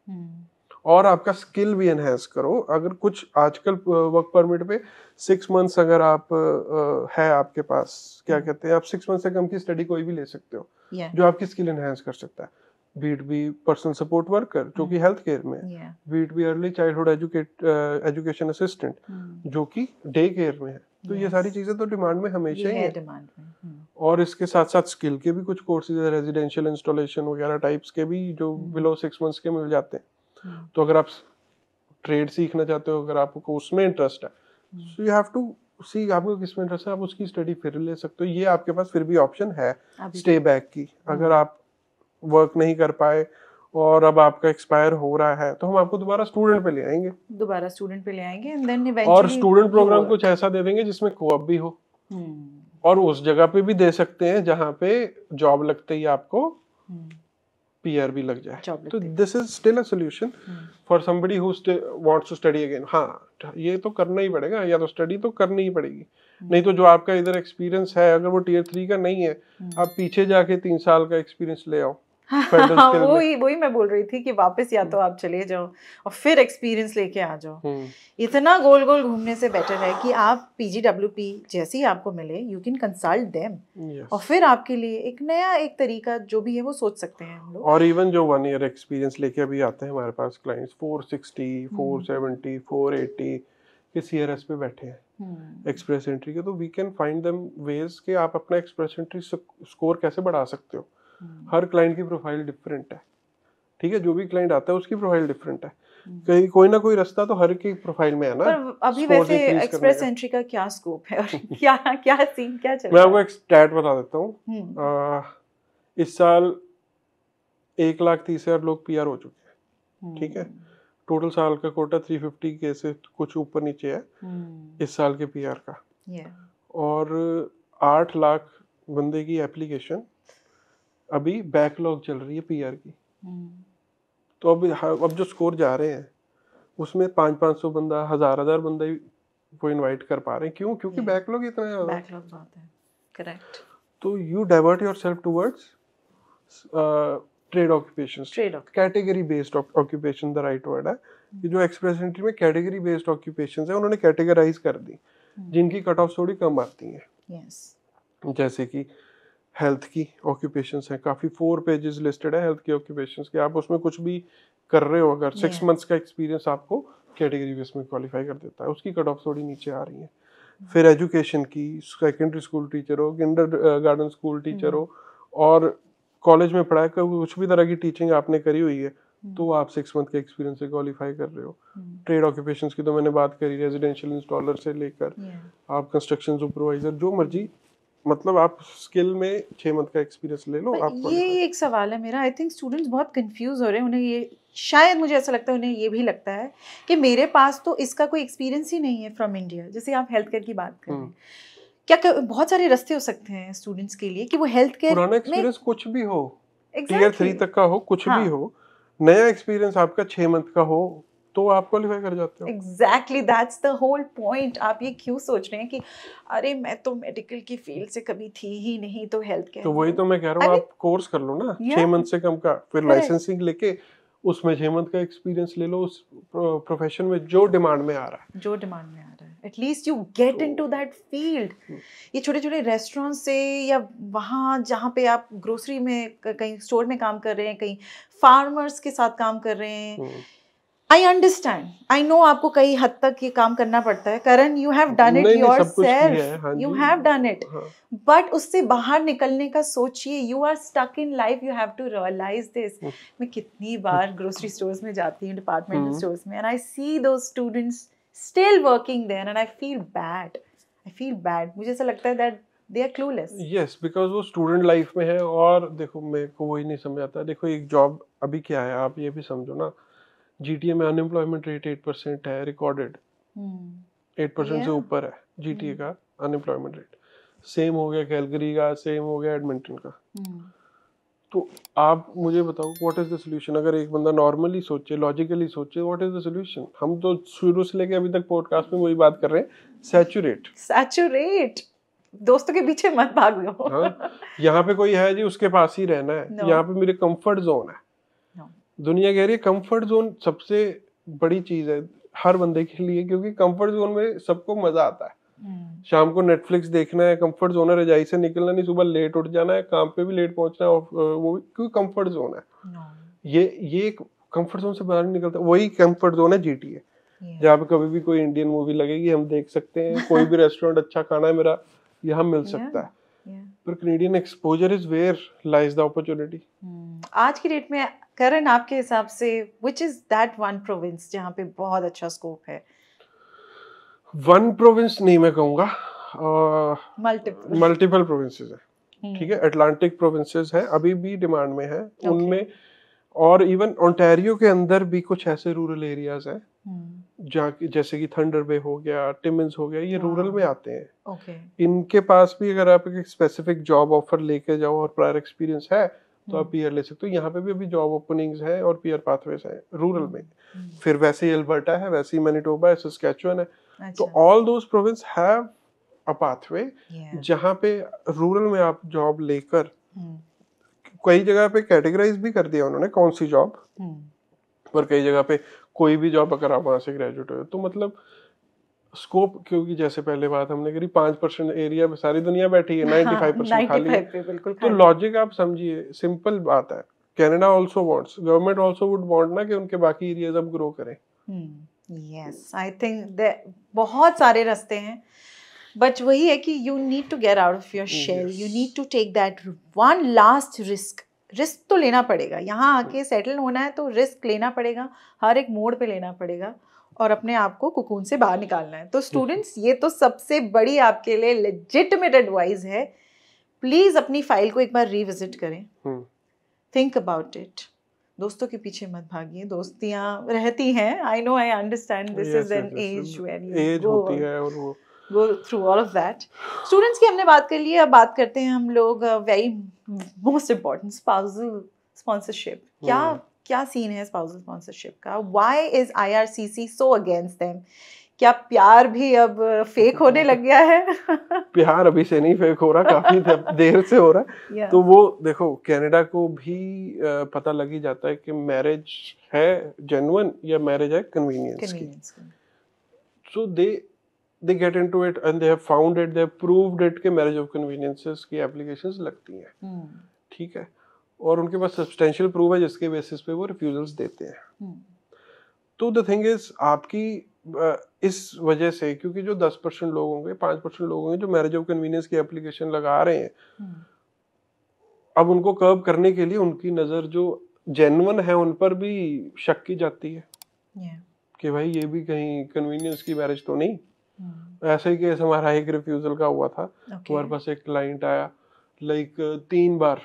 B: और आपका स्किल भी एनहेंस करो। अगर कुछ आजकल वर्क परमिट पे 6 मंथ्स अगर आप है आपके पास, क्या कहते हैं, आप 6 मंथ से कम की स्टडी कोई भी ले सकते हो, जो आपकी स्किल एनहेंस कर सकता है। Be it be personal support worker जो कि हेल्थ केयर में है, be it be early childhood education assistant जो कि डे केयर में है। तो ये सारी चीजें तो डिमांड में हमेशा ही है। और इसके साथ साथ स्किल के भी कुछ कोर्सेज है, रेजिडेंशियल इंस्टॉलेशन वगैरह टाइप्स के भी, जो बिलो 6 मंथ्स के मिल जाते हैं। तो अगर आप ट्रेड सीखना चाहते हो, अगर आपको उसमें इंटरेस्ट है, सो यू हैव टू सी आपको किसमें इंटरेस्ट है, आप उसकी स्टडी फिर ले सकते हो। ये आपके पास फिर भी ऑप्शन है स्टे बैक की। अगर आप वर्क नहीं कर पाए और अब आपका एक्सपायर हो रहा है, तो हम आपको दोबारा स्टूडेंट पे ले आएंगे
A: एंड देन इवेंचुअली
B: और स्टूडेंट प्रोग्राम कुछ ऐसा दे देंगे जिसमें कोऑप भी हो, और उस जगह पे भी दे सकते हैं जहाँ पे जॉब लगते ही आपको पीआर भी लग जाए।
A: Job
B: तो
A: लगती है।
B: This is still a solution for somebody who wants to study again. हाँ, ये तो करना ही पड़ेगा, या तो स्टडी तो करनी ही पड़ेगी, नहीं तो जो आपका इधर एक्सपीरियंस है अगर वो टियर 3 का नहीं है, आप पीछे जाके 3 साल का एक्सपीरियंस ले आओ फेडरल स्किल में।
A: वही मैं बोल रही थी कि वापस या तो आप चले जाओ और फिर एक्सपीरियंस लेके आ जाओ। इतना गोल गोल घूमने से बेटर है कि आप PGWP जैसे ही आपको मिले, यू कैन कंसल्ट देम, और फिर आपके लिए एक नया एक तरीका जो भी है वो सोच सकते हैं हम लोग।
B: और इवन जो 1 ईयर एक्सपीरियंस लेके अभी आते हैं हमारे पास क्लाइंट्स 460, 470, 480 के CRS पे बैठे हैं एक्सप्रेस एंट्री के, तो we can find them ways कि आप अपना एक्सप्रेस एंट्री स्कोर कैसे बढ़ा सकते हो। हर क्लाइंट की प्रोफाइल डिफरेंट है, ठीक है, जो भी क्लाइंट आता है उसकी प्रोफाइल डिफरेंट है, कहीं कोई ना कोई रास्ता तो हर की प्रोफाइल में है ना।
A: पर अभी वैसे एक्सप्रेस एंट्री का क्या स्कोप है और क्या क्या सीन क्या चल रहा है?
B: मैं आपको एक स्टैट बता देता हूँ। इस साल 1,30,000 लोग PR हो चुके हैं, ठीक है। टोटल साल का कोटा 350 के से कुछ ऊपर नीचे है इस साल के PR का, और 8 लाख बंदे की एप्लीकेशन अभी बैकलॉग चल रही है PR की। तो अब जो स्कोर जा रहे हैं उसमें 500 बंदा, 1000 बंदा ही वो इनवाइट कर पा रहे हैं। क्यों? क्योंकि बैकलॉग इतना है,
A: बैकलॉग बहुत है। करेक्ट।
B: तो you divert yourself towards trade occupations, category based occupation the right word है। ये जो एक्सप्रेस एंट्री में कैटेगरी बेस्ड ऑक्यूपेशंस है उन्होंने कैटेगराइज कर दी, जिनकी कट ऑफ थोड़ी कम आती है। जैसे कि हेल्थ की ऑक्यूपेशंस हैं, काफी 4 पेजेस लिस्टेड है हेल्थ की ऑक्यूपेशंस के, आप उसमें कुछ भी कर रहे हो अगर 6 मंथ्स का एक्सपीरियंस आपको कैटेगरी बेस में क्वालिफाई कर देता है, उसकी कट ऑफ थोड़ी नीचे आ रही है। फिर एजुकेशन की, सेकेंडरी स्कूल टीचर हो, किंडरगार्टन स्कूल टीचर हो, और कॉलेज में पढ़ाई कर कुछ भी तरह की टीचिंग आपने करी हुई है, तो आप 6 मंथ के एक्सपीरियंस से क्वालिफाई कर रहे हो। ट्रेड ऑक्यूपेशंस की तो मैंने बात करी, रेजिडेंशियल इंस्टॉलर से लेकर आप कंस्ट्रक्शन सुपरवाइजर, जो मर्जी, मतलब आप स्किल में 6 मंथ का एक्सपीरियंस ले लो। आप
A: ये एक सवाल है मेरा, आई थिंक स्टूडेंट्स बहुत कंफ्यूज हो रहे हैं, उन्हें ये शायद मुझे ऐसा लगता है उन्हें ये भी लगता है कि मेरे पास तो इसका कोई एक्सपीरियंस ही नहीं है फ्रॉम इंडिया। जैसे आप हेल्थ केयर की बात कर रहे हैं, क्या बहुत सारे रास्ते हो सकते हैं स्टूडेंट्स के लिए कि वो हेल्थ केयर
B: पुराना एक्सपीरियंस कुछ भी हो, टियर 3 तक का हो, कुछ भी हो, नया एक्सपीरियंस आपका 6 मंथ का हो, तो आप क्वालिफाई कर जाते हो।
A: Exactly, that's the whole point. आप ये क्यों सोच रहे हैं कि अरे मैं तो मेडिकल की फील्ड से कभी थी ही नहीं तो हेल्थ केयर,
B: तो वही तो मैं कह रहा हूँ, आप कोर्स कर लो ना 6 मंथ से कम का, फिर लाइसेंसिंग लेके उसमें 6 मंथ का एक्सपीरियंस ले लो उस प्रोफेशन में जो डिमांड में आ रहा है,
A: at least you get into that field. ये छोटे छोटे रेस्टोरेंट से या वहाँ जहाँ पे आप ग्रोसरी में कहीं स्टोर में काम कर रहे हैं, कहीं फार्मर्स के साथ काम कर रहे हैं, आई अंडरस्टैंड, आई नो आपको कई हद तक ये काम करना पड़ता है। Karan, you have done it yourself, you have done it, but उससे बाहर निकलने का सोचिए। You are stuck in life, you have to realize this. मैं कितनी बार ग्रोसरी स्टोर्स में जाती हूँ, डिपार्टमेंटल स्टोर्स में, and I see those students still working there and I feel bad. मुझे ऐसा लगता है that they are clueless.
B: Yes, because वो स्टूडेंट लाइफ में है। और देखो मेरे को वही नहीं समझ आता, देखो एक जॉब अभी क्या है, आप ये भी समझो ना, GTA में अनएम्प्लॉयमेंट रेट 8% है रिकॉर्डेड, 8% से ऊपर है GTA का अनएम्प्लॉयमेंट रेट। सेम हो गया कैलगरी का, सेम हो गया एडमिंटन का। तो आप मुझे बताओ व्हाट इज द सोल्यूशन? अगर एक बंदा नॉर्मली सोचे, लॉजिकली सोचे, व्हाट इज द सोल्यूशन? हम तो शुरू से लेके अभी तक पॉडकास्ट में वही बात कर रहे हैं, सैचुरेट,
A: दोस्तों के पीछे मत भागो।
B: हाँ, यहाँ पे कोई है जी उसके पास ही रहना है, यहाँ पे मेरे कंफर्ट जोन है। दुनिया कह रही है कंफर्ट जोन सबसे बड़ी चीज है हर बंदे के लिए, क्योंकि कंफर्ट जोन में सबको मजा आता है। शाम को नेटफ्लिक्स देखना है, कंफर्ट जोन है, रजाई से निकलना नहीं, सुबह लेट उठ जाना है, काम पे भी लेट पहुंचना है, वो भी क्योंकि कंफर्ट जोन है। ये कंफर्ट जोन से बाहर नहीं निकलता, वही कंफर्ट जोन है GTA, जहाँ पे कभी भी कोई इंडियन मूवी लगेगी हम देख सकते हैं, कोई भी रेस्टोरेंट अच्छा खाना है मेरा यहाँ मिल सकता है। पर Canadian exposure is where lies the opportunity.
A: आज की डेट में करण, आपके हिसाब से which is that one province जहाँ पे बहुत अच्छा स्कोप है?
B: वन प्रोविंस नहीं मैं कहूँगा, मल्टीपल प्रोविंसेस है, ठीक है। अटलांटिक प्रोविंसेस है, अभी भी डिमांड में है उनमें, और इवन ओंटारियो के अंदर भी कुछ ऐसे रूरल एरियाज हैं जहाँ जैसे कि थंडर बे हो गया, टिमिन्स हो गया, ये रूरल में आते हैं। इनके पास भी अगर आप एक स्पेसिफिक जॉब ऑफर लेके जाओ और प्रायर एक्सपीरियंस है, तो आप पीआर ले सकते हो। यहाँ पे भी अभी जॉब ओपनिंग्स हैं और पीआर पाथवेज हैं रूरल में। फिर वैसे ही अल्बर्टा है, वैसे ही मैनिटोबा है, सस्कैचुअन है। तो all those province have a pathway जहाँ पे रूरल में आप जॉब लेकर, कई जगह पे कैटेगराइज भी कर दिया उन्होंने कौन सी जॉब, पर कई जगह पे कोई भी जॉब अगर आप वहां से ग्रेजुएट हो तो मतलब स्कोप, क्योंकि जैसे पहले बात हमने करी 5% एरिया में सारी दुनिया बैठी है, 95% खाली है। तो लॉजिक आप समझिए, सिंपल बात है। Canada also wants, government also would want ना कि उनके बाकी एरियाज अब ग्रो करें।
A: यस, आई थिंक बहुत सारे रास्ते हैं, बट वही है कि you need to get out of your shell, you need to take that one last risk तो लेना पड़ेगा। यहाँ आके सेटल होना है तो रिस्क लेना पड़ेगा, हर एक मोड़ पे लेना पड़ेगा और अपने आप को कुकून से बाहर निकालना है। तो स्टूडेंट्स, ये तो सबसे बड़ी आपके लिए लेजिटिमेट एडवाइस है, प्लीज अपनी फाइल को एक बार रिविजिट करें, थिंक अबाउट इट। दोस्तों के पीछे मत भागिए, दोस्तियां रहती हैं, I know, I understand, this is an age when
B: age होती है और वो
A: go through all of that. Students की हमने बात कर ली, अब बात करते हैं हम लोग very most important, spousal sponsorship. क्या सीन है स्पाउसल स्पॉन्सरशिप का? Why is IRCC so against them? क्या प्यार भी अब फेक होने लग गया है?
B: प्यार अभी से नहीं फेक हो रहा, काफी देर से हो रहा है। तो वो देखो, कनाडा को भी पता लग ही जाता है कि मैरिज है जेन्युइन या मैरिज है कन्वीनियंस की। सो they get into it and they have found it, they have proved it कि marriage of conveniences की applications लगती हैं, ठीक है, और उनके पास substantial proof है जिसके basis पे वो refusals देते हैं। तो the thing is, आपकी इस वजह से, क्योंकि जो 10% लोग होंगे, 5% लोग होंगे जो marriage of convenience की application लगा रहे हैं, अब उनको कर्व करने के लिए उनकी नज़र जो genuine है उन पर भी शक की जाती है कि भाई ये भी कहीं convenience की marriage तो नहीं। ऐसे ही केस हमारा एक रिफ्यूजल का हुआ था। हमारे पास एक क्लाइंट आया, लाइक 3 बार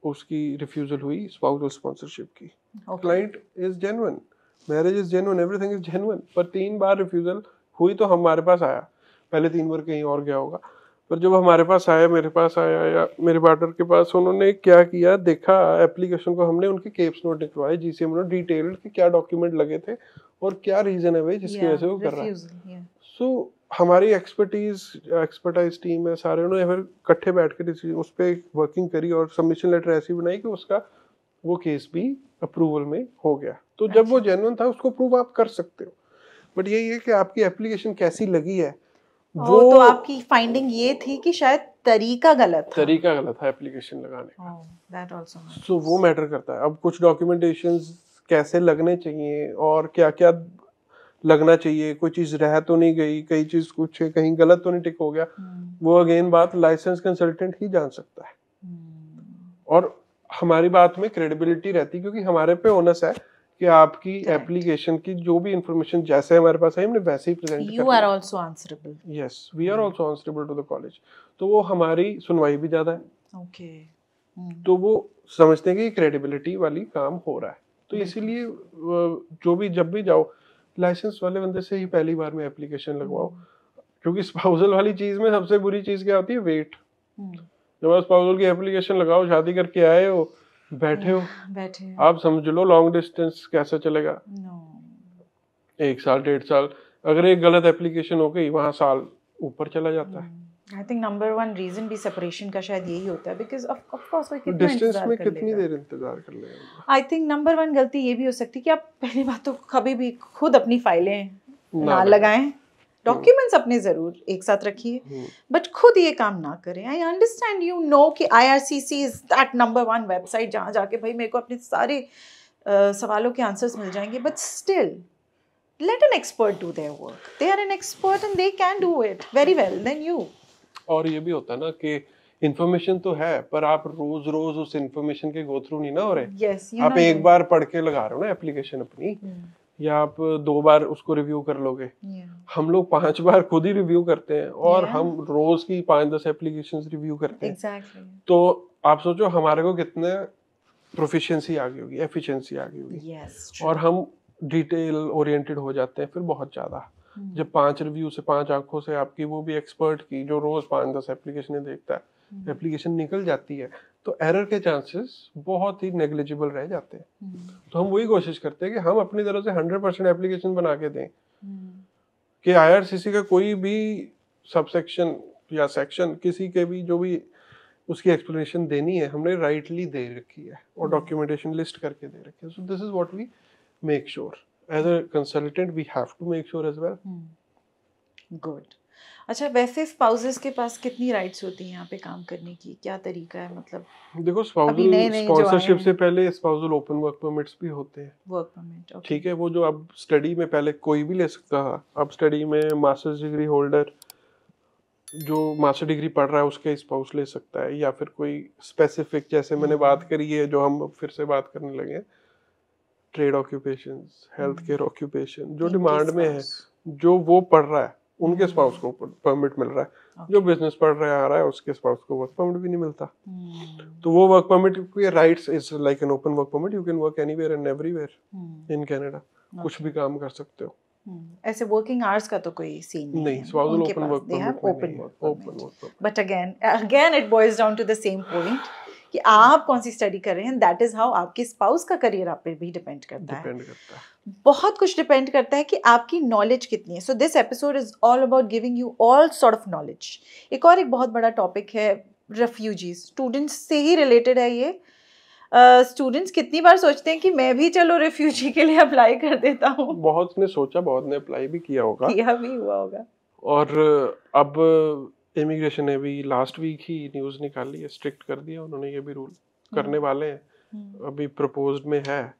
B: उसकी रिफ्यूजल हुई स्पाउसल स्पॉन्सरशिप की। Client is genuine, marriage is genuine, everything is genuine, पर 3 बार रिफ्यूजल हुई तो हमारे पास आया। पहले 3 बार कहीं और गया होगा, पर जब हमारे पास आया, मेरे पास आया या मेरे पार्टनर के पास, उन्होंने क्या किया, देखा एप्लीकेशन को, हमने उनके केप्स नोट निकलवाए जीसीएम में डिटेल्ड कि क्या डॉक्यूमेंट लगे थे और क्या रीजन है भाई जिसकी वजह से वो कर रहा है। सो हमारी एक्सपर्टाइज टीम है, सारे उन्होंने फिर इकट्ठे बैठ के उस पर वर्किंग करी और सबमिशन लेटर ऐसी बनाई कि उसका वो केस भी अप्रूवल में हो गया। तो जब वो जेन्युइन था उसको प्रूव आप कर सकते हो, बट यही है कि आपकी एप्लीकेशन कैसी लगी है वो।
A: तो आपकी फाइंडिंग ये थी कि शायद तरीका गलत था
B: एप्लीकेशन लगाने का। दैट आल्सो सो वो मैटर करता है। अब कुछ डॉक्यूमेंटेशंस कैसे लगने चाहिए और क्या क्या लगना चाहिए, कोई चीज रह तो नहीं गई, कई चीज कुछ कहीं गलत तो नहीं टिक हो गया, वो अगेन बात लाइसेंस कंसल्टेंट ही जान सकता है। और हमारी बात में क्रेडिबिलिटी रहती है क्योंकि हमारे पे ओनस है कि आपकी एप्लीकेशन की जो भी इंफॉर्मेशन जैसे हमारे पास है हमने वैसे ही प्रेजेंट करनी है।
A: You are also answerable.
B: Yes, we are also answerable to the college. तो वो हमारी सुनवाई भी ज्यादा है।
A: Okay.
B: तो वो समझते हैं कि क्रेडिबिलिटी वाली काम हो रहा है। तो इसीलिए जो भी जब भी जाओ लाइसेंस वाले बंदे से ही पहली बार में एप्लीकेशन लगवाओ, क्योंकि स्पाउसल वाली चीज में सबसे बुरी चीज क्या होती है, वेट। जब आप स्पाउसल की एप्लीकेशन लगाओ, शादी करके आए हो, बैठे हो, आप समझ लो लॉन्ग डिस्टेंस कैसे चलेगा। 1 साल 1.5 साल, अगर एक गलत एप्लीकेशन हो गई वहां साल ऊपर चला जाता है।
A: आई थिंक नंबर 1 रीजन भी सेपरेशन का शायद यही होता है, बिकॉज़ ऑफ कोर्स कोई कितना
B: डिस्टेंस में कितनी देर इंतजार कर लेगा।
A: आई थिंक नंबर 1 गलती ये भी हो सकती है कि आप पहली बात तो कभी भी खुद अपनी फाइलें ना लगाएं, डॉक्यूमेंट्स अपने जरूर एक साथ रखिए, बट खुद ये काम ना करें। आई अंडरस्टैंड, यू नो कि IRCC is that number 1 website जहाँ जाके भाई मेरे को अपने सारे सवालों के आंसर्स मिल जाएंगे, but still let an expert do their work. They are an expert and they can do it very well than you.
B: और ये भी होता है ना कि इन्फॉर्मेशन तो है पर आप रोज रोज उस इन्फॉर्मेशन के गो थ्रू नहीं ना हो रहे।
A: yes,
B: आप एक बार पढ़ के लगा रहे हो ना एप्लीकेशन अपनी, या आप 2 बार उसको रिव्यू कर लोगे। हम लोग 5 बार खुद ही रिव्यू करते हैं और हम रोज की 5-10 एप्लीकेशंस रिव्यू करते हैं।
A: Exactly.
B: तो आप सोचो हमारे को कितने प्रोफिशिएंसी आ गई होगी, एफिशिएंसी आ गई होगी।
A: yes,
B: और हम डिटेल ओरिएंटेड हो जाते हैं फिर बहुत ज्यादा। जब 5 रिव्यू से 5 आंखों से आपकी, वो भी एक्सपर्ट की जो रोज 5-10 एप्लीकेशनें देखता है, एप्लीकेशन निकल जाती है, तो एरर के चांसेस बहुत ही नेग्लिजिबल रह जाते हैं। तो हम वही कोशिश करते हैं कि हम अपनी तरफ से 100% एप्लीकेशन बना के दें कि IRCC का कोई भी सबसेक्शन या सेक्शन किसी के भी जो भी उसकी एक्सप्लेनेशन देनी है हमने राइटली दे रखी है और डॉक्यूमेंटेशन लिस्ट करके दे रखी है। So this is what we make sure as a consultant, we have to make sure as well.
A: Good. अच्छा, वैसे स्पाउसेस के पास कितनी राइट्स होती हैं यहाँ पे काम करने की, क्या तरीका है? मतलब
B: देखो,
A: अभी नए नए जो आए
B: स्पॉन्सरशिप से
A: हैं
B: पहले स्पाउसल ओपन वर्क परमिट्स भी होते हैं।
A: वर्क परमिट, ओके,
B: ठीक है, वो जो अब स्टडी में पहले कोई भी ले सकता था, अब स्टडी में मास्टर्स डिग्री होल्डर जो मास्टर डिग्री पढ़ रहा है उसके स्पाउस ले सकता है, या फिर कोई स्पेसिफिक, जैसे मैंने बात करी है जो हम फिर से बात करने लगे हैं, trade occupations, health care occupation जो डिमांड में है, जो वो पढ़ रहा है उनके स्पाउस को परमिट मिल रहा है। जो बिजनेस पढ़ रहा है आ रहा है उसके स्पाउस को वर्क परमिट भी नहीं मिलता। तो वो वर्क परमिट के rights is like an open work permit, you can work anywhere and everywhere in Canada, कुछ भी काम कर सकते हो।
A: ऐसे वर्किंग आवर्स का तो कोई सीन नहीं है
B: स्पाउसल
A: उनके
B: ओपन
A: पास,
B: work
A: they have
B: permit
A: open
B: में
A: work
B: open
A: permit.
B: Work permit.
A: But again it boils down to the same point कि आप कौन सी स्टडी कर रहे हैं, दैट इज हाउ आपके स्पाउस का करियर आप पे भी डिपेंड करता है। बहुत कुछ डिपेंड करता है कि आपकी नॉलेज कितनी है। So this episode is all about giving you all sort of knowledge. एक बहुत बड़ा टॉपिक है रेफ्यूजीज, स्टूडेंट्स से ही रिलेटेड है ये। स्टूडेंट्स कितनी बार सोचते हैं कि मैं भी चलो रेफ्यूजी के लिए अप्लाई कर देता हूँ।
B: बहुत ने सोचा, बहुत ने अप्लाई भी किया होगा,
A: किया भी हुआ होगा।
B: और अब इमिग्रेशन ने भी लास्ट वीक ही न्यूज़ निकाली है, स्ट्रिक्ट कर दिया उन्होंने, ये भी रूल करने वाले हैं। अभी प्रपोज्ड में है,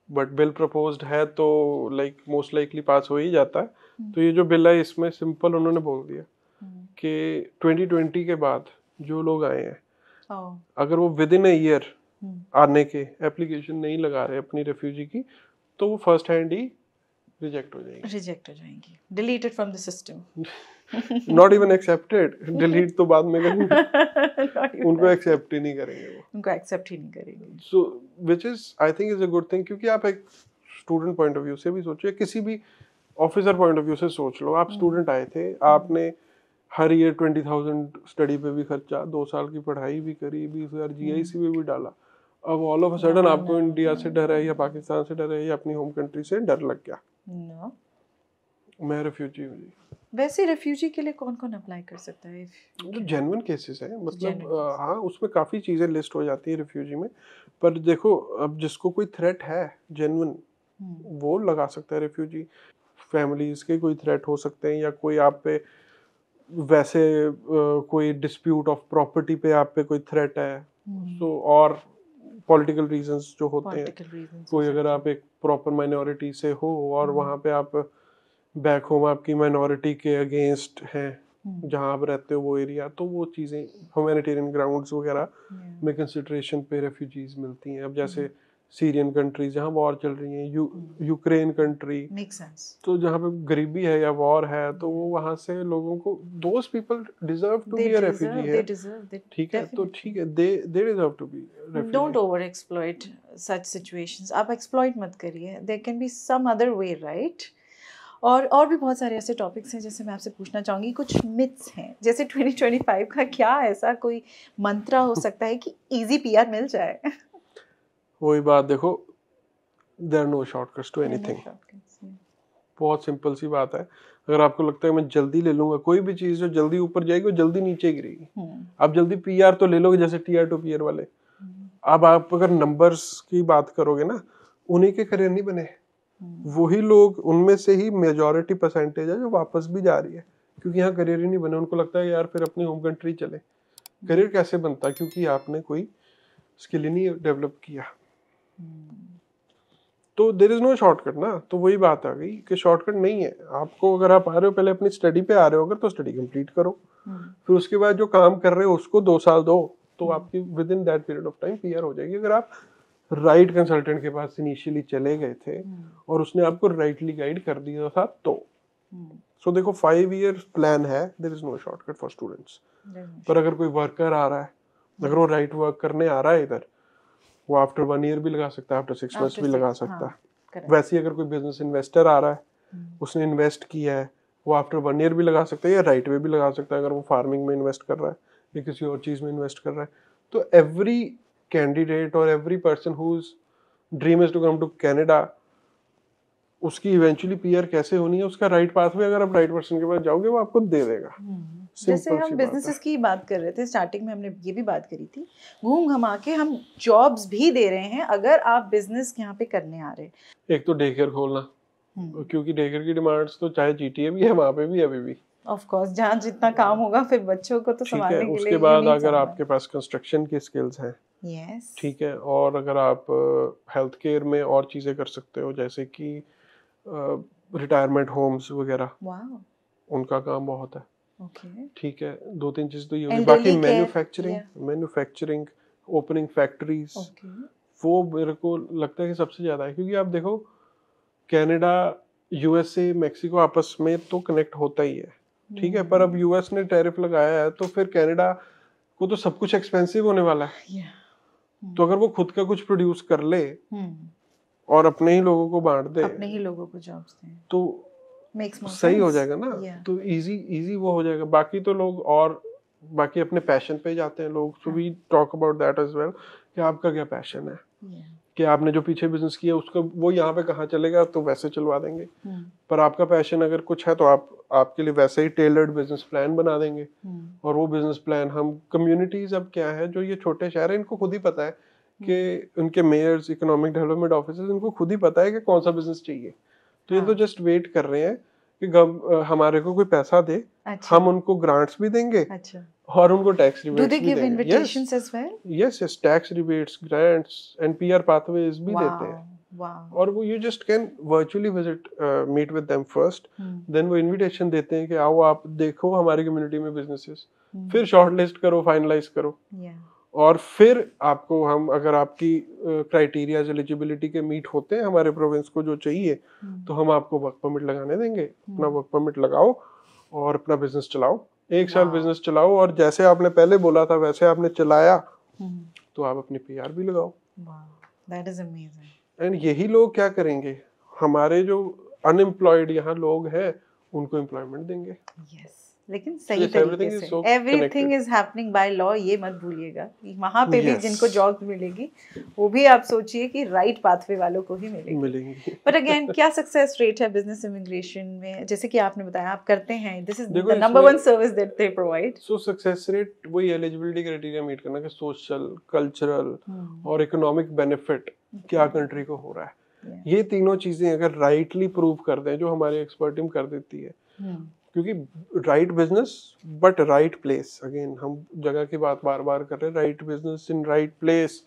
B: बट बिल प्रपोज्ड है तो लाइक मोस्ट लाइकली पास हो ही जाता है। तो ये जो बिल है इसमें सिंपल उन्होंने बोल दिया कि 2020 के बाद जो लोग आए हैं अगर वो विद इन अ ईयर आने के एप्लीकेशन नहीं लगा रहे अपनी रेफ्यूजी की, तो वो फर्स्ट हैंड ही रिजेक्ट हो जाएंगी,
A: deleted from the system,
B: not even accepted. Delete तो बाद में करेंगे, उनको एक्सेप्ट ही नहीं करेंगे। So which is I think is a good thing, क्योंकि आप एक स्टूडेंट पॉइंट ऑफ व्यू से भी सोचिए, किसी भी ऑफिसर पॉइंट ऑफ व्यू से सोच लो, आप स्टूडेंट आए थे, आपने हर ईयर 20,000 स्टडी पे भी खर्चा, 2 साल की पढ़ाई भी करी, 20,000 GIC में भी डाला, अब ऑल ऑफ अ सडन आपको इंडिया से डर है या पाकिस्तान से डर है या अपनी होम कंट्री से डर लग गया। मैं रेफ्यूजी हूँ जी।
A: वैसे रेफ्यूजी के लिए कौन कौन अप्लाई कर सकता है?
B: जो जेन्युइन केसेस है, मतलब हाँ, उसमें काफ़ी चीज़ें लिस्ट हो जाती है रेफ्यूजी में, पर देखो अब जिसको कोई थ्रेट है जेन्युइन वो लगा सकता है रेफ्यूजी। फैमिलीज के कोई थ्रेट हो सकते हैं, या कोई आप पे वैसे कोई डिस्प्यूट ऑफ प्रॉपर्टी पे आप पे कोई थ्रेट है, तो और पॉलिटिकल रीजंस जो होते हैं, कोई अगर आप एक प्रॉपर माइनॉरिटी से हो और वहाँ पे आप बैक होम आपकी माइनॉरिटी के अगेंस्ट हैं जहाँ आप रहते हो वो एरिया, तो वो चीज़ें ह्यूमैनिटेरियन ग्राउंड्स वगैरह में कंसिडरेशन पे रेफ्यूजीज मिलती हैं। अब जैसे सीरियन कंट्रीज जहाँ वॉर चल रही है, यूक्रेन कंट्री, तो जहाँ पे गरीबी है या वॉर है, तो वो वहाँ से लोगों को, those people deserve to be a refugee है, ठीक है, तो ठीक है, they deserve to be refugee.
A: Don't over exploit such situations, आप एक्सप्लॉइट मत करिए, there can be some other way, right? और भी बहुत सारे ऐसे टॉपिक्स हैं जैसे मैं आपसे पूछना चाहूँगी, कुछ मिथ्स हैं, जैसे 2025 का क्या ऐसा कोई मंत्र हो सकता है कि इजी PR मिल जाए?
B: वही बात, देखो, there are no shortcuts to anything. बहुत सिंपल सी बात है, अगर आपको लगता है मैं जल्दी ले लूंगा, कोई भी चीज़ जो जल्दी ऊपर जाएगी वो जल्दी नीचे गिरेगी। आप जल्दी PR तो ले लोगे, जैसे TR to PR वाले। अब आप अगर नंबर्स की बात करोगे ना, उन्हीं के करियर नहीं बने, वही लोग, उनमें से ही मेजॉरिटी परसेंटेज है जो वापस भी जा रही है, क्योंकि यहाँ करियर ही नहीं बने। उनको लगता है यार फिर अपनी होम कंट्री चले। करियर कैसे बनता? क्योंकि आपने कोई स्किल ही नहीं डेवलप किया। तो देयर इज नो शॉर्टकट ना। तो वही बात आ गई कि शॉर्टकट नहीं है आपको। अगर आप आ रहे हो, पहले अपनी स्टडी पे आ रहे हो अगर, तो स्टडी कंप्लीट करो, फिर उसके बाद जो काम कर रहे हो उसको 2 साल दो, तो आपकी with in that period of time PR हो जाएगी। अगर आप राइट कंसल्टेंट के पास इनिशियली चले गए थे और उसने आपको राइटली गाइड कर दिया था तो। सो देखो, 5 ईयर प्लान है, there is no shortcut for students. पर अगर कोई वर्कर आ रहा है, अगर वो राइट वर्क करने आ रहा है इधर, वो आफ्टर 1 ईयर भी लगा सकता है, आफ्टर 6 मंथ्स भी लगा सकता है। वैसे ही अगर कोई बिजनेस इन्वेस्टर आ रहा है, उसने इन्वेस्ट किया है, वो आफ्टर 1 ईयर भी लगा सकता है, या राइट वे भी लगा सकता है। अगर वो फार्मिंग में इन्वेस्ट कर रहा है या किसी और चीज़ में इन्वेस्ट कर रहा है, तो एवरी कैंडिडेट और every person whose dream is to come to Canada, उसकी इवेंचुअली पीआर कैसे होनी है, उसका राइट पाथवे अगर आप राइट पर्सन के पास जाओगे वो आपको दे देगा।
A: जैसे हम बिजनेसेस की बात कर रहे थे स्टार्टिंग में, हमने ये भी बात करी थी, घूम घमा के हम जॉब्स भी दे रहे हैं अगर आप बिजनेस यहाँ पे करने आ रहे हैं।
B: एक तो डे केयर खोलना, क्योंकि डे केयर की डिमांड्स तो चाहे जीटीए भी है वहाँ पे भी अभी भी,
A: ऑफ कोर्स जहाँ जितना काम होगा फिर बच्चों को तो संभालने के लिए।
B: उसके बाद अगर आपके पास कंस्ट्रक्शन की स्किल्स हैं,
A: यस
B: ठीक है, और अगर आप हेल्थ केयर में और चीजें कर सकते हो जैसे कि रिटायरमेंट होम्स वगैरह, उनका काम बहुत है। ठीक है, 2-3 चीज तो ये होगी। बाकी मैन्युफैक्चरिंग, ओपनिंग फैक्ट्रीज, वो मेरे को लगता है कि सबसे ज्यादा है, क्योंकि आप देखो कनाडा, यूएसए, मेक्सिको आपस में तो कनेक्ट होता ही है, ठीक है, पर अब यूएस ने टैरिफ लगाया है तो फिर कनाडा को तो सब कुछ एक्सपेंसिव होने वाला है। तो अगर वो खुद का कुछ प्रोड्यूस कर ले और अपने ही लोगों को बांट दे,
A: अपने ही लोगों को जॉब्स दें, तो
B: सही हो जाएगा ना। तो इजी वो हो जाएगा। बाकी तो लोग और बाकी अपने पैशन पे जाते हैं लोग, so we talk about that as well कि आपका क्या पैशन है, कि आपने जो पीछे बिजनेस किया उसका वो यहाँ पे कहाँ चलेगा, तो वैसे चलवा देंगे। पर आपका पैशन अगर कुछ है तो आपके लिए वैसे ही टेलर्ड बिजनेस प्लान बना देंगे। और वो बिजनेस प्लान हम कम्युनिटीज, अब क्या है, जो ये छोटे शहर है इनको खुद ही पता है कि उनके मेयर्स, इकोनॉमिक डेवलपमेंट ऑफिसर्स, इनको खुद ही पता है कि कौन सा बिजनेस चाहिए। तो ये तो जस्ट वेट कर रहे हैं कि हमारे को कोई पैसा दे, हम उनको ग्रांट्स भी देंगे और उनको टैक्स रिबेट्स भी देंगे। Yes, tax rebates, grants and PR pathways भी देते हैं। और वो you just can virtually visit, meet with them first, then वो इनविटेशन देते हैं कि आओ आप देखो हमारी कम्युनिटी में बिजनेसेस, फिर शॉर्टलिस्ट करो, फाइनलाइज करो, और फिर आपको हम, अगर आपकी क्राइटेरिया एलिजिबिलिटी के मीट होते हैं हमारे प्रोविंस को जो चाहिए, तो हम आपको वर्क परमिट लगाने देंगे। अपना वर्क परमिट लगाओ और अपना बिजनेस चलाओ, 1 साल बिजनेस चलाओ, और जैसे आपने पहले बोला था वैसे आपने चलाया, तो आप अपनी पीआर भी लगाओ।
A: That is amazing.
B: एंड यही लोग क्या करेंगे, हमारे जो अनएम्प्लॉयड यहाँ लोग हैं उनको एम्प्लॉयमेंट देंगे।
A: yes. लेकिन सही तरीके से, everything is happening by law, ये मत भूलिएगा। वहाँ पे भी जिनको जॉब मिलेगी वो भी आप सोचिए कि राइट पाथवे वालों को ही मिलेगी। बट अगेन क्या सक्सेस रेट है बिजनेस इमिग्रेशन में, जैसे कि आपने बताया आप करते हैं, this is the number 1 service that they provide.
B: So success rate वही एलिजिबिलिटी क्राइटेरिया मीट करना, कि सोशल, कल्चरल और इकोनॉमिक बेनिफिट क्या कंट्री को हो रहा है। ये तीनों चीजें अगर राइटली प्रूव कर दें, जो हमारी एक्सपर्ट टीम कर देती है, क्योंकि right business but right place, again हम जगह की बात बार बार कर रहे हैं, right business in right place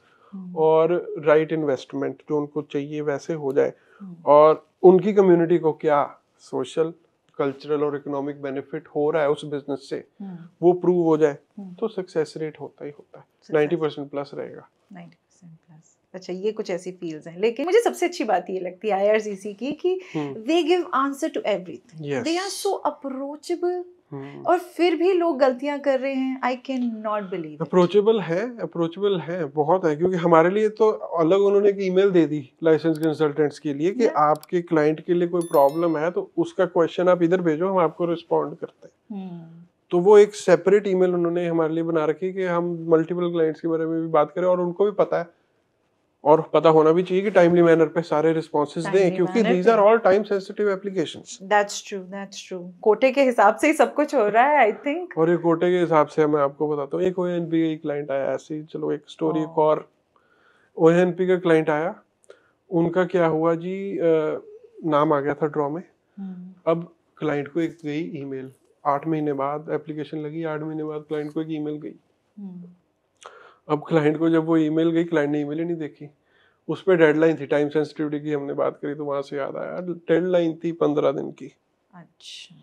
B: और राइट इन्वेस्टमेंट जो उनको चाहिए वैसे हो जाए, और उनकी कम्युनिटी को क्या सोशल, कल्चरल और इकोनॉमिक बेनिफिट हो रहा है उस बिजनेस से, वो प्रूव हो जाए, तो सक्सेस रेट होता ही होता है, 90% प्लस रहेगा।
A: 90% प्लस। अच्छा, ये कुछ ऐसी फील्ड्स हैं, लेकिन मुझे सबसे अच्छी बात ये लगती है आईआरसीसी की कि they give answer to everything, they are so approachable, और फिर भी लोग गलतियां कर रहे हैं। I can not believe.
B: Approachable है बहुत है, क्योंकि हमारे लिए तो अलग उन्होंने एक ईमेल दे दी लाइसेंस कंसल्टेंट्स के लिए कि आपके क्लाइंट के लिए कोई प्रॉब्लम है तो उसका क्वेश्चन आप इधर भेजो, हम आपको रिस्पॉन्ड करते हैं। तो वो एक सेपरेट ईमेल उन्होंने हमारे लिए बना रखी कि हम मल्टीपल क्लाइंट्स के बारे में भी बात करें, और उनको भी पता है और पता होना भी चाहिए कि टाइमली मैनर पे सारे रिस्पॉन्सेज दें, क्योंकि these are all time sensitive applications.
A: That's true. कोटे के हिसाब से ही सब कुछ हो रहा है, आई थिंक।
B: और ये कोटे के हिसाब से मैं आपको बताता हूँ, एक ओएनपी क्लाइंट आया ऐसे ही, चलो एक स्टोरी, एक और ओएनपी का क्लाइंट आया, उनका क्या हुआ जी, नाम आ गया था ड्रॉ में। अब क्लाइंट को एक गई ईमेल, 8 महीने बाद एप्लीकेशन लगी, 8 महीने बाद क्लाइंट को एक ईमेल गई। अब क्लाइंट को जब वो ईमेल गई, क्लाइंट ने ईमेल ही नहीं देखी, उस पर डेडलाइन थी, टाइम सेंसिटिविटी की हमने बात करी तो वहां से याद आया, डेडलाइन थी 15 दिन की।
A: अच्छा।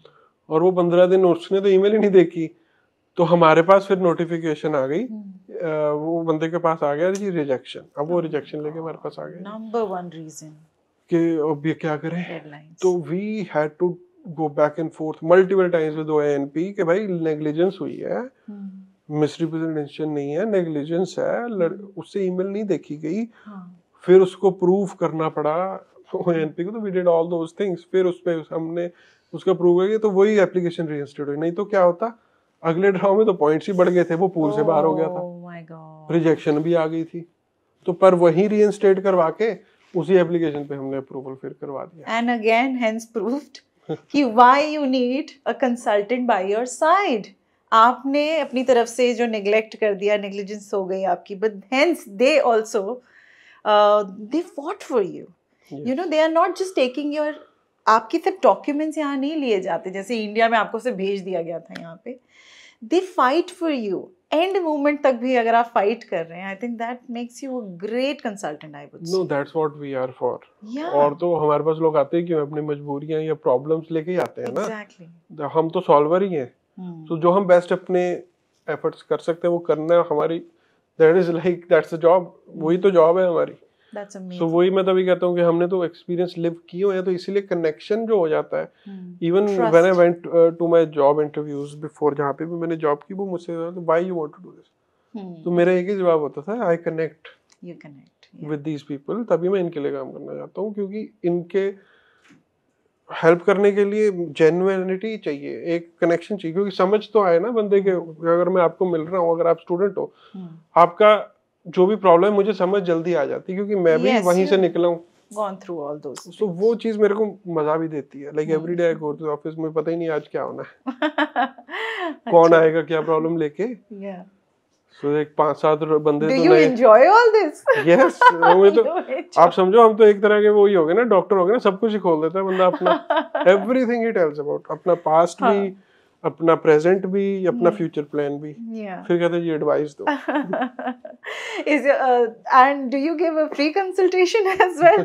B: और वो 15 दिन उसने तो ईमेल ही नहीं देखी, तो हमारे पास फिर नोटिफिकेशन आ गई, वो बंदे के पास आ गया जी रिजेक्शन। अब वो रिजेक्शन लेके हमारे पास आ गया।
A: नंबर 1 रीजन
B: कि अब ये क्या करें, तो we had to go back and forth multiple times with ONP कि भाई नेग्लिजेंस हुई है, मिसरिप्रेजेंटेशन नहीं है, नेग्लिजेंस है, उससे ईमेल नहीं देखी गई। फिर उसको प्रूफ करना पड़ा ओएनपी को, तो we did all those things, फिर उस पे हमने उसका प्रूव किया, तो वही एप्लीकेशन रजिस्टर्ड हुई। नहीं तो क्या होता, अगले ड्रॉ में तो पॉइंट्स ही बढ़ गए थे, वो पूल से बाहर हो गया था। रिजेक्शन भी आ गई थी, तो पर वही रीइंस्टेट करवा के उसी एप्लीकेशन पे हमने अप्रूवल फिर करवा दिया।
A: एंड अगेन हेंस प्रूव्ड कि why you need a consultant by your side. आपने अपनी तरफ से जो नेग्लेक्ट कर दिया, नेग्लिजेंस हो गई आपकी, but hence they also they fought for you. You know, they are not just taking your, आपके सिर्फ डॉक्यूमेंट्स यहाँ नहीं लिए जाते जैसे इंडिया में आपको सिर्फ भेज दिया गया था यहाँ पे। They fight for you, and moment तक भी अगर आप फाइट कर रहे हैं, I think that makes you a great consultant, I would say.
B: No, that's what we are for.
A: Yeah.
B: और तो हमारे पास लोग आते हैं क्यों, अपनी मजबूरियां या प्रॉब्लम्स लेके ही आते हैं ना।
A: Exactly.
B: हम तो सॉल्वर ही हैं। तो जो हम बेस्ट अपने एफर्ट्स कर सकते हैं वो करना है हमारी, that is like that's the job, वही तो जॉब है हमारी।
A: That's amazing.
B: सो वही मैं तभी कहता हूँ कि हमने तो एक्सपीरियंस लिव किए हुए हैं, तो इसीलिए कनेक्शन जो हो जाता है। Even when I went to my job interviews before, जहाँ पे भी मैंने जॉब की, वो मुझसे why you want to do this, तो मेरा एक ही जवाब होता था, I connect with these people, तभी मैं इनके लिए काम करना चाहता हूँ, क्योंकि इनके हेल्प करने के लिए जेन्युइनिटी चाहिए, एक कनेक्शन चाहिए, क्योंकि समझ तो आए ना बंदे के, अगर मैं आपको मिल रहा हूँ, अगर आप स्टूडेंट हो, आपका जो भी प्रॉब्लम है मुझे समझ जल्दी आ जाती है, क्योंकि मैं भी वहीं से निकला हूँ।
A: Gone through all those
B: तो वो चीज मेरे को मजा भी देती है। Like every day I go to office, मुझे पता ही नहीं आज क्या होना है, कौन आएगा क्या प्रॉब्लम लेके। सो एक 5-7 बंदे
A: Do
B: तो
A: you enjoy all this?
B: Yes, वो तो आप समझो, हम तो एक तरह के वो ही हो गए ना, डॉक्टर हो गए ना, सब कुछ ही खोल देता है बंदा अपना। एवरीथिंग ही टेल्स अबाउट अपना पास्ट भी, अपना प्रेजेंट भी, अपना फ्यूचर प्लान भी। फिर कहते हैं ये एडवाइस दो।
A: And do you give a free consultation as well?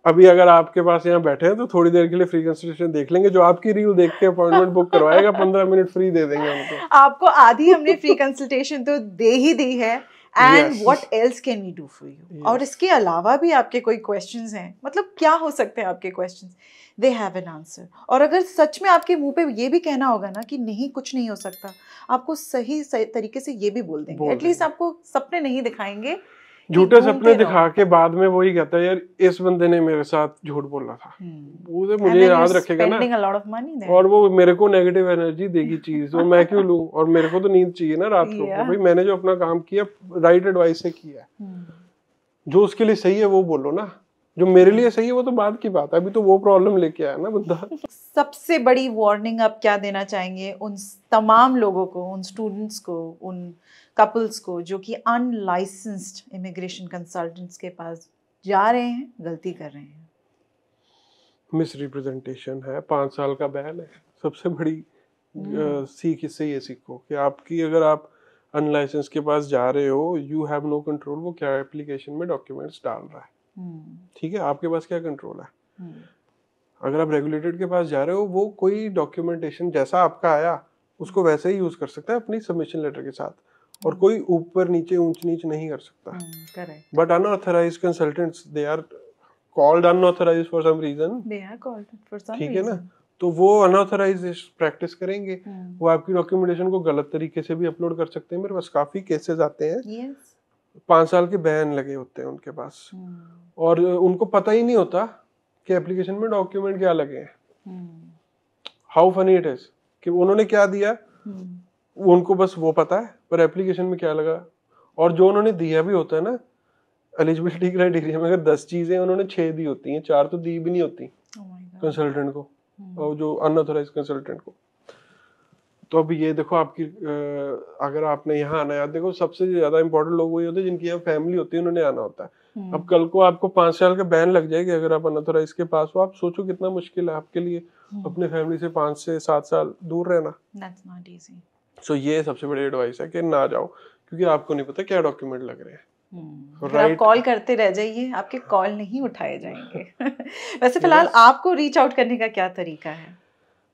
B: अभी अगर आपके पास यहाँ बैठे हैं तो थोड़ी देर के लिए फ्री कंसल्टेशन देख लेंगे, जो आपकी रील देख के अपॉइंटमेंट बुक करवाएगा 15 मिनट फ्री दे देंगे हमको।
A: आपको आधी हमने फ्री कंसल्टेशन तो दे ही दी है, and what else can we do for you. और इसके अलावा भी आपके कोई क्वेश्चंस हैं, मतलब क्या हो सकते हैं आपके questions, they have an answer. और अगर सच में आपके मुंह पे ये भी कहना होगा ना कि नहीं कुछ नहीं हो सकता, आपको सही तरीके से ये भी बोल देंगे, एटलीस्ट आपको सपने नहीं दिखाएंगे।
B: झूठे सपने दिखा के बाद में वही कहता है यार इस बंदे ने मेरे साथ झूठ बोला था, वो तो मुझे याद रखेगा ना, और वो मेरे को नेगेटिव एनर्जी देगी चीज, और मैं क्यों लूं, और मेरे को तो नींद चाहिए ना रात को। भाई मैंने जो अपना काम किया राइट एडवाइस से किया, जो उसके लिए सही है वो बोलो ना, जो मेरे लिए सही है वो तो बाद की बात है, अभी तो वो प्रॉब्लम लेके आया ना बंदा।
A: सबसे बड़ी वार्निंग आप क्या देना चाहेंगे उन तमाम लोगों को, उन स्टूडेंट्स को, उन कपल्स को जो कि अनलाइसेंस्ड इमिग्रेशन कंसल्टेंट्स के पास जा रहे हैं, गलती कर रहे हैं?
B: मिस रिप्रेजेंटेशन है, 5 साल का बैन है, सबसे बड़ी सीख इससे ये सीखो कि आपकी, अगर आप अनलाइसेंस के पास जा रहे हो, यू हैव नो कंट्रोल वो क्या एप्लीकेशन में डॉक्यूमेंट्स डाल रहा है। ठीक है, आपके पास क्या कंट्रोल है। अगर आप रेगुलेटेड के पास जा रहे हो, वो कोई डॉक्यूमेंटेशन जैसा आपका आया उसको वैसे ही यूज कर सकता है अपनी सबमिशन लेटर के साथ, और कोई ऊपर नीचे ऊंच नीच नहीं कर सकता। But unauthorized consultants, they are called unauthorized for some reason, ठीक है ना, तो वो अनऑथराइज्ड प्रैक्टिस करेंगे, वो आपकी डॉक्यूमेंटेशन को गलत तरीके से भी अपलोड कर सकते हैं। मेरे पास काफी केसेस आते हैं, 5 साल के बैन लगे होते हैं उनके पास, और उनको पता ही नहीं होता कि एप्लीकेशन में डॉक्यूमेंट क्या लगे हैं। हाउ फनी इट इज कि उन्होंने क्या दिया, उनको बस वो पता है, पर एप्लीकेशन में क्या लगा, और जो उन्होंने दिया भी होता है ना एलिजिबिलिटी क्राइटेरिया में, अगर 10 चीजें उन्होंने 6 दी होती हैं, 4 तो दी भी नहीं होती कंसल्टेंट को, और जो अनऑथराइज्ड कंसल्टेंट को। तो अभी ये देखो आपकी, अगर आपने यहाँ आना है, देखो सबसे ज्यादा इंपॉर्टेंट लोग वही होते हैं जिनकी यहाँ फैमिली होती है, उन्होंने आना होता है। अब कल को आपको 5 साल का बैन लग जाएगी अगर आप अनऑथराइज्ड के पास हो, आप सोचो कितना मुश्किल है आपके लिए अपने फैमिली से 5 से 7 साल दूर रहना। That's not easy. So ये सबसे बड़ी एडवाइस है कि ना जाओ, क्योंकि आपको नहीं पता क्या डॉक्यूमेंट लग रहे हैं।
A: आप कॉल करते रह जाइए, आपके कॉल नहीं उठाए जाएंगे। वैसे फिलहाल आपको रीच आउट करने का क्या तरीका है?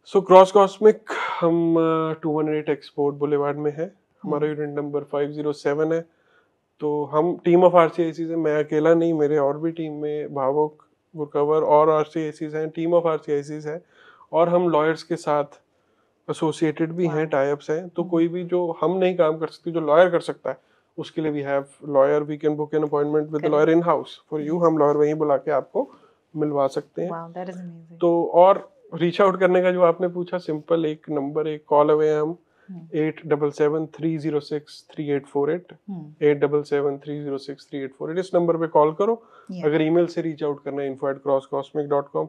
B: सो क्रॉस कॉस्मिक हम 208 एक्सपोर्ट बुलेवार्ड में है, हमारा यूनिट नंबर 507 है। तो हम टीम ऑफ आरसीआईसीज है, मैं अकेला नहीं, मेरे और भी टीम में भावुक, गुरकवर और आरसीआईसीज हैं, टीम ऑफ आरसीआईसीज है, और हम लॉयर्स के साथ एसोसिएटेड भी हैं, टाइप्स हैं। तो कोई भी जो हम नहीं काम कर सकते, जो लॉयर कर सकता है, उसके लिए we have lawyer, we can book an appointment with the lawyer in house for you. हम लॉयर वहीं बुला के आपको मिलवा सकते हैं।
A: Wow, that is amazing.
B: तो और रीच आउट करने का जो आपने पूछा, सिंपल एक नंबर, एक कॉल अवे है हम, 877-306-3848 877-306-3848 इस नंबर पे कॉल करो। अगर ईमेल से रीच आउट करना है info@crosscosmic.com।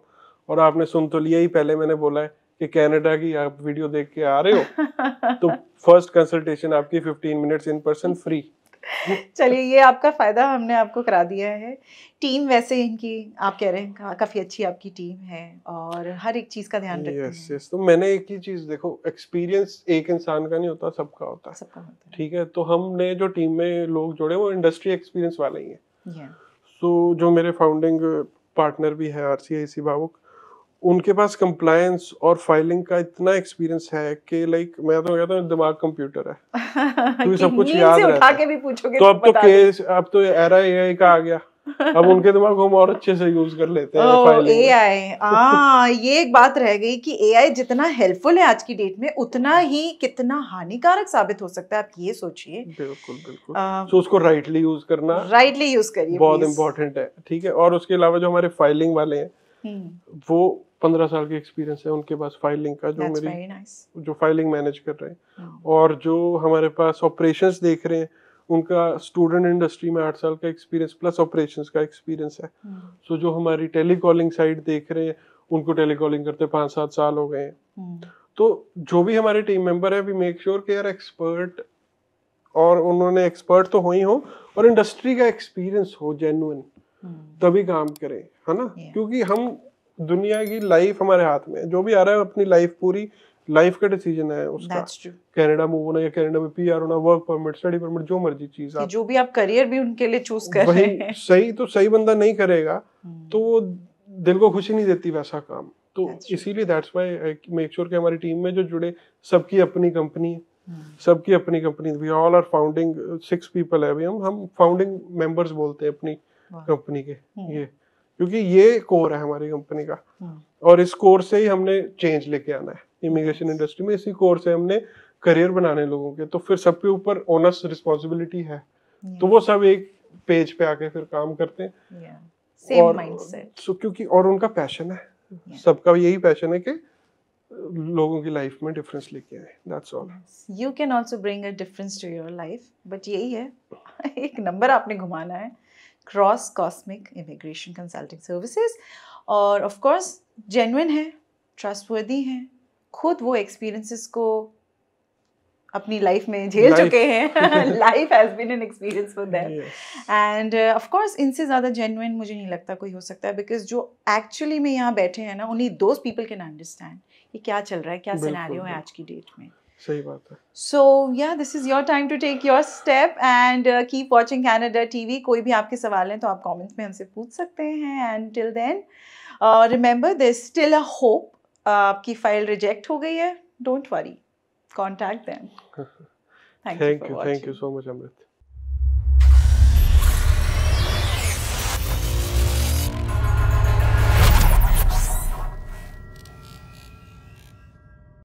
B: और आपने सुन तो लिया ही, पहले मैंने बोला है कि कनाडा की आप वीडियो देख के आ रहे हो तो फर्स्ट कंसल्टेशन आपकी 15 मिनट्स इन पर्सन फ्री।
A: चलिए, ये आपका फायदा हमने आपको करा दिया है। टीम वैसे इनकी आप कह रहे हैं काफी अच्छी आपकी टीम है और हर एक चीज का ध्यान रखते हैं।
B: यस तो मैंने एक ही चीज देखो, एक्सपीरियंस एक इंसान का नहीं होता, सबका होता है।
A: सबका होता है।
B: ठीक है, तो हमने जो टीम में लोग जोड़े वो इंडस्ट्री एक्सपीरियंस वाले ही हैं। सो जो मेरे फाउंडिंग पार्टनर भी है RCIC भावुक, उनके पास कंप्लायंस और फाइलिंग का इतना एक्सपीरियंस है कि लाइक मैं तो कहता हूँ दिमाग कंप्यूटर है तो सब कुछ याद रहता है।
A: के भी पूछोगे
B: तो अब तो केस, अब तो एरा AI का आ गया अब उनके दिमाग को हम और अच्छे से यूज कर लेते हैं फाइलिंग में।
A: AI, ये एक बात रह गई कि AI जितना हेल्पफुल है आज की डेट में, उतना ही कितना हानिकारक साबित हो सकता है। आप ये सोचिए।
B: बिल्कुल बिल्कुल। तो उसको राइटली यूज करना,
A: राइटली यूज करिए,
B: बहुत इंपॉर्टेंट है। ठीक है, और उसके अलावा जो हमारे फाइलिंग वाले हैं वो 15 साल की एक्सपीरियंस है उनके पास फाइलिंग का, जो मेरी जो फाइलिंग मैनेज कर रहे हैं। और जो हमारे पास ऑपरेशंस देख रहे हैं उनका स्टूडेंट इंडस्ट्री में 8 साल का एक्सपीरियंस प्लस ऑपरेशंस का एक्सपीरियंस है। सो जो हमारी टेलीकॉलिंग साइड देख रहे हैं उनको टेलीकॉलिंग करते 5-7 साल हो गए हैं। तो जो भी हमारे टीम मेंबर है, वी मेक श्योर कि यार एक्सपर्ट, और उन्होंने एक्सपर्ट तो हो ही हो और इंडस्ट्री का एक्सपीरियंस हो जेन्युइन, तभी काम करें, है ना। क्योंकि हम दुनिया की लाइफ हमारे हाथ में है, जो भी आ रहा है अपनी लाइफ, पूरी लाइफ का डिसीजन है उसका। कनाडा मूव होना या कनाडा में PR होना, वर्क परमिट, स्टडी परमिट, जो मर्जी चीज आप,
A: जो भी आप करियर भी उनके लिए चूज कर रहे हैं,
B: सही तो सही बंदा नहीं करेगा तो वो दिल को खुशी नहीं देती वैसा काम। तो इसीलिए that's why I make sure कि हमारी टीम में जो जुड़े सबकी अपनी कंपनी है, सबकी अपनी company. We all are founding 6 people है अभी। हम फाउंडिंग मेंबर्स बोलते हैं अपनी कंपनी के, ये क्योंकि ये कोर है हमारी कंपनी का। और इस कोर से ही हमने चेंज लेके आना है इमिग्रेशन इंडस्ट्री में। इसी कोर से हमने करियर बनाने लोगों के, तो फिर सबके ऊपर ओनर्स रिस्पॉन्सिबिलिटी है। तो वो सब एक पेज पे आके फिर काम करते हैं।
A: Same mindset.
B: सो क्योंकि और उनका पैशन है, सबका यही पैशन है कि लोगों की लाइफ में डिफरेंस लेके आए। That's all.
A: You can also bring a difference to your life, but यही है एक नंबर आपने घुमाना है, cross cosmic immigration consulting services. और ऑफ कोर्स जेन्युइन है, ट्रस्टवर्दी है, खुद वो एक्सपीरियंसेस को अपनी लाइफ में झेल चुके हैं। Life has been an experience for them, and of course इनसे ज़्यादा जेन्युइन मुझे नहीं लगता कोई हो सकता है, बिकॉज जो एक्चुअली में यहाँ बैठे हैं ना, only those people can understand ये क्या चल रहा है, क्या सिनेरियो है आज की डेट में।
B: सही बात है।
A: सो या this is your time to take your step and keep watching Canada TV। कोई भी आपके सवाल हैं तो आप कमेंट्स में हमसे पूछ सकते हैं। And till then remember there is still a hope. आपकी फाइल रिजेक्ट हो गई है, don't worry, contact them. Thank you so much, Amrit.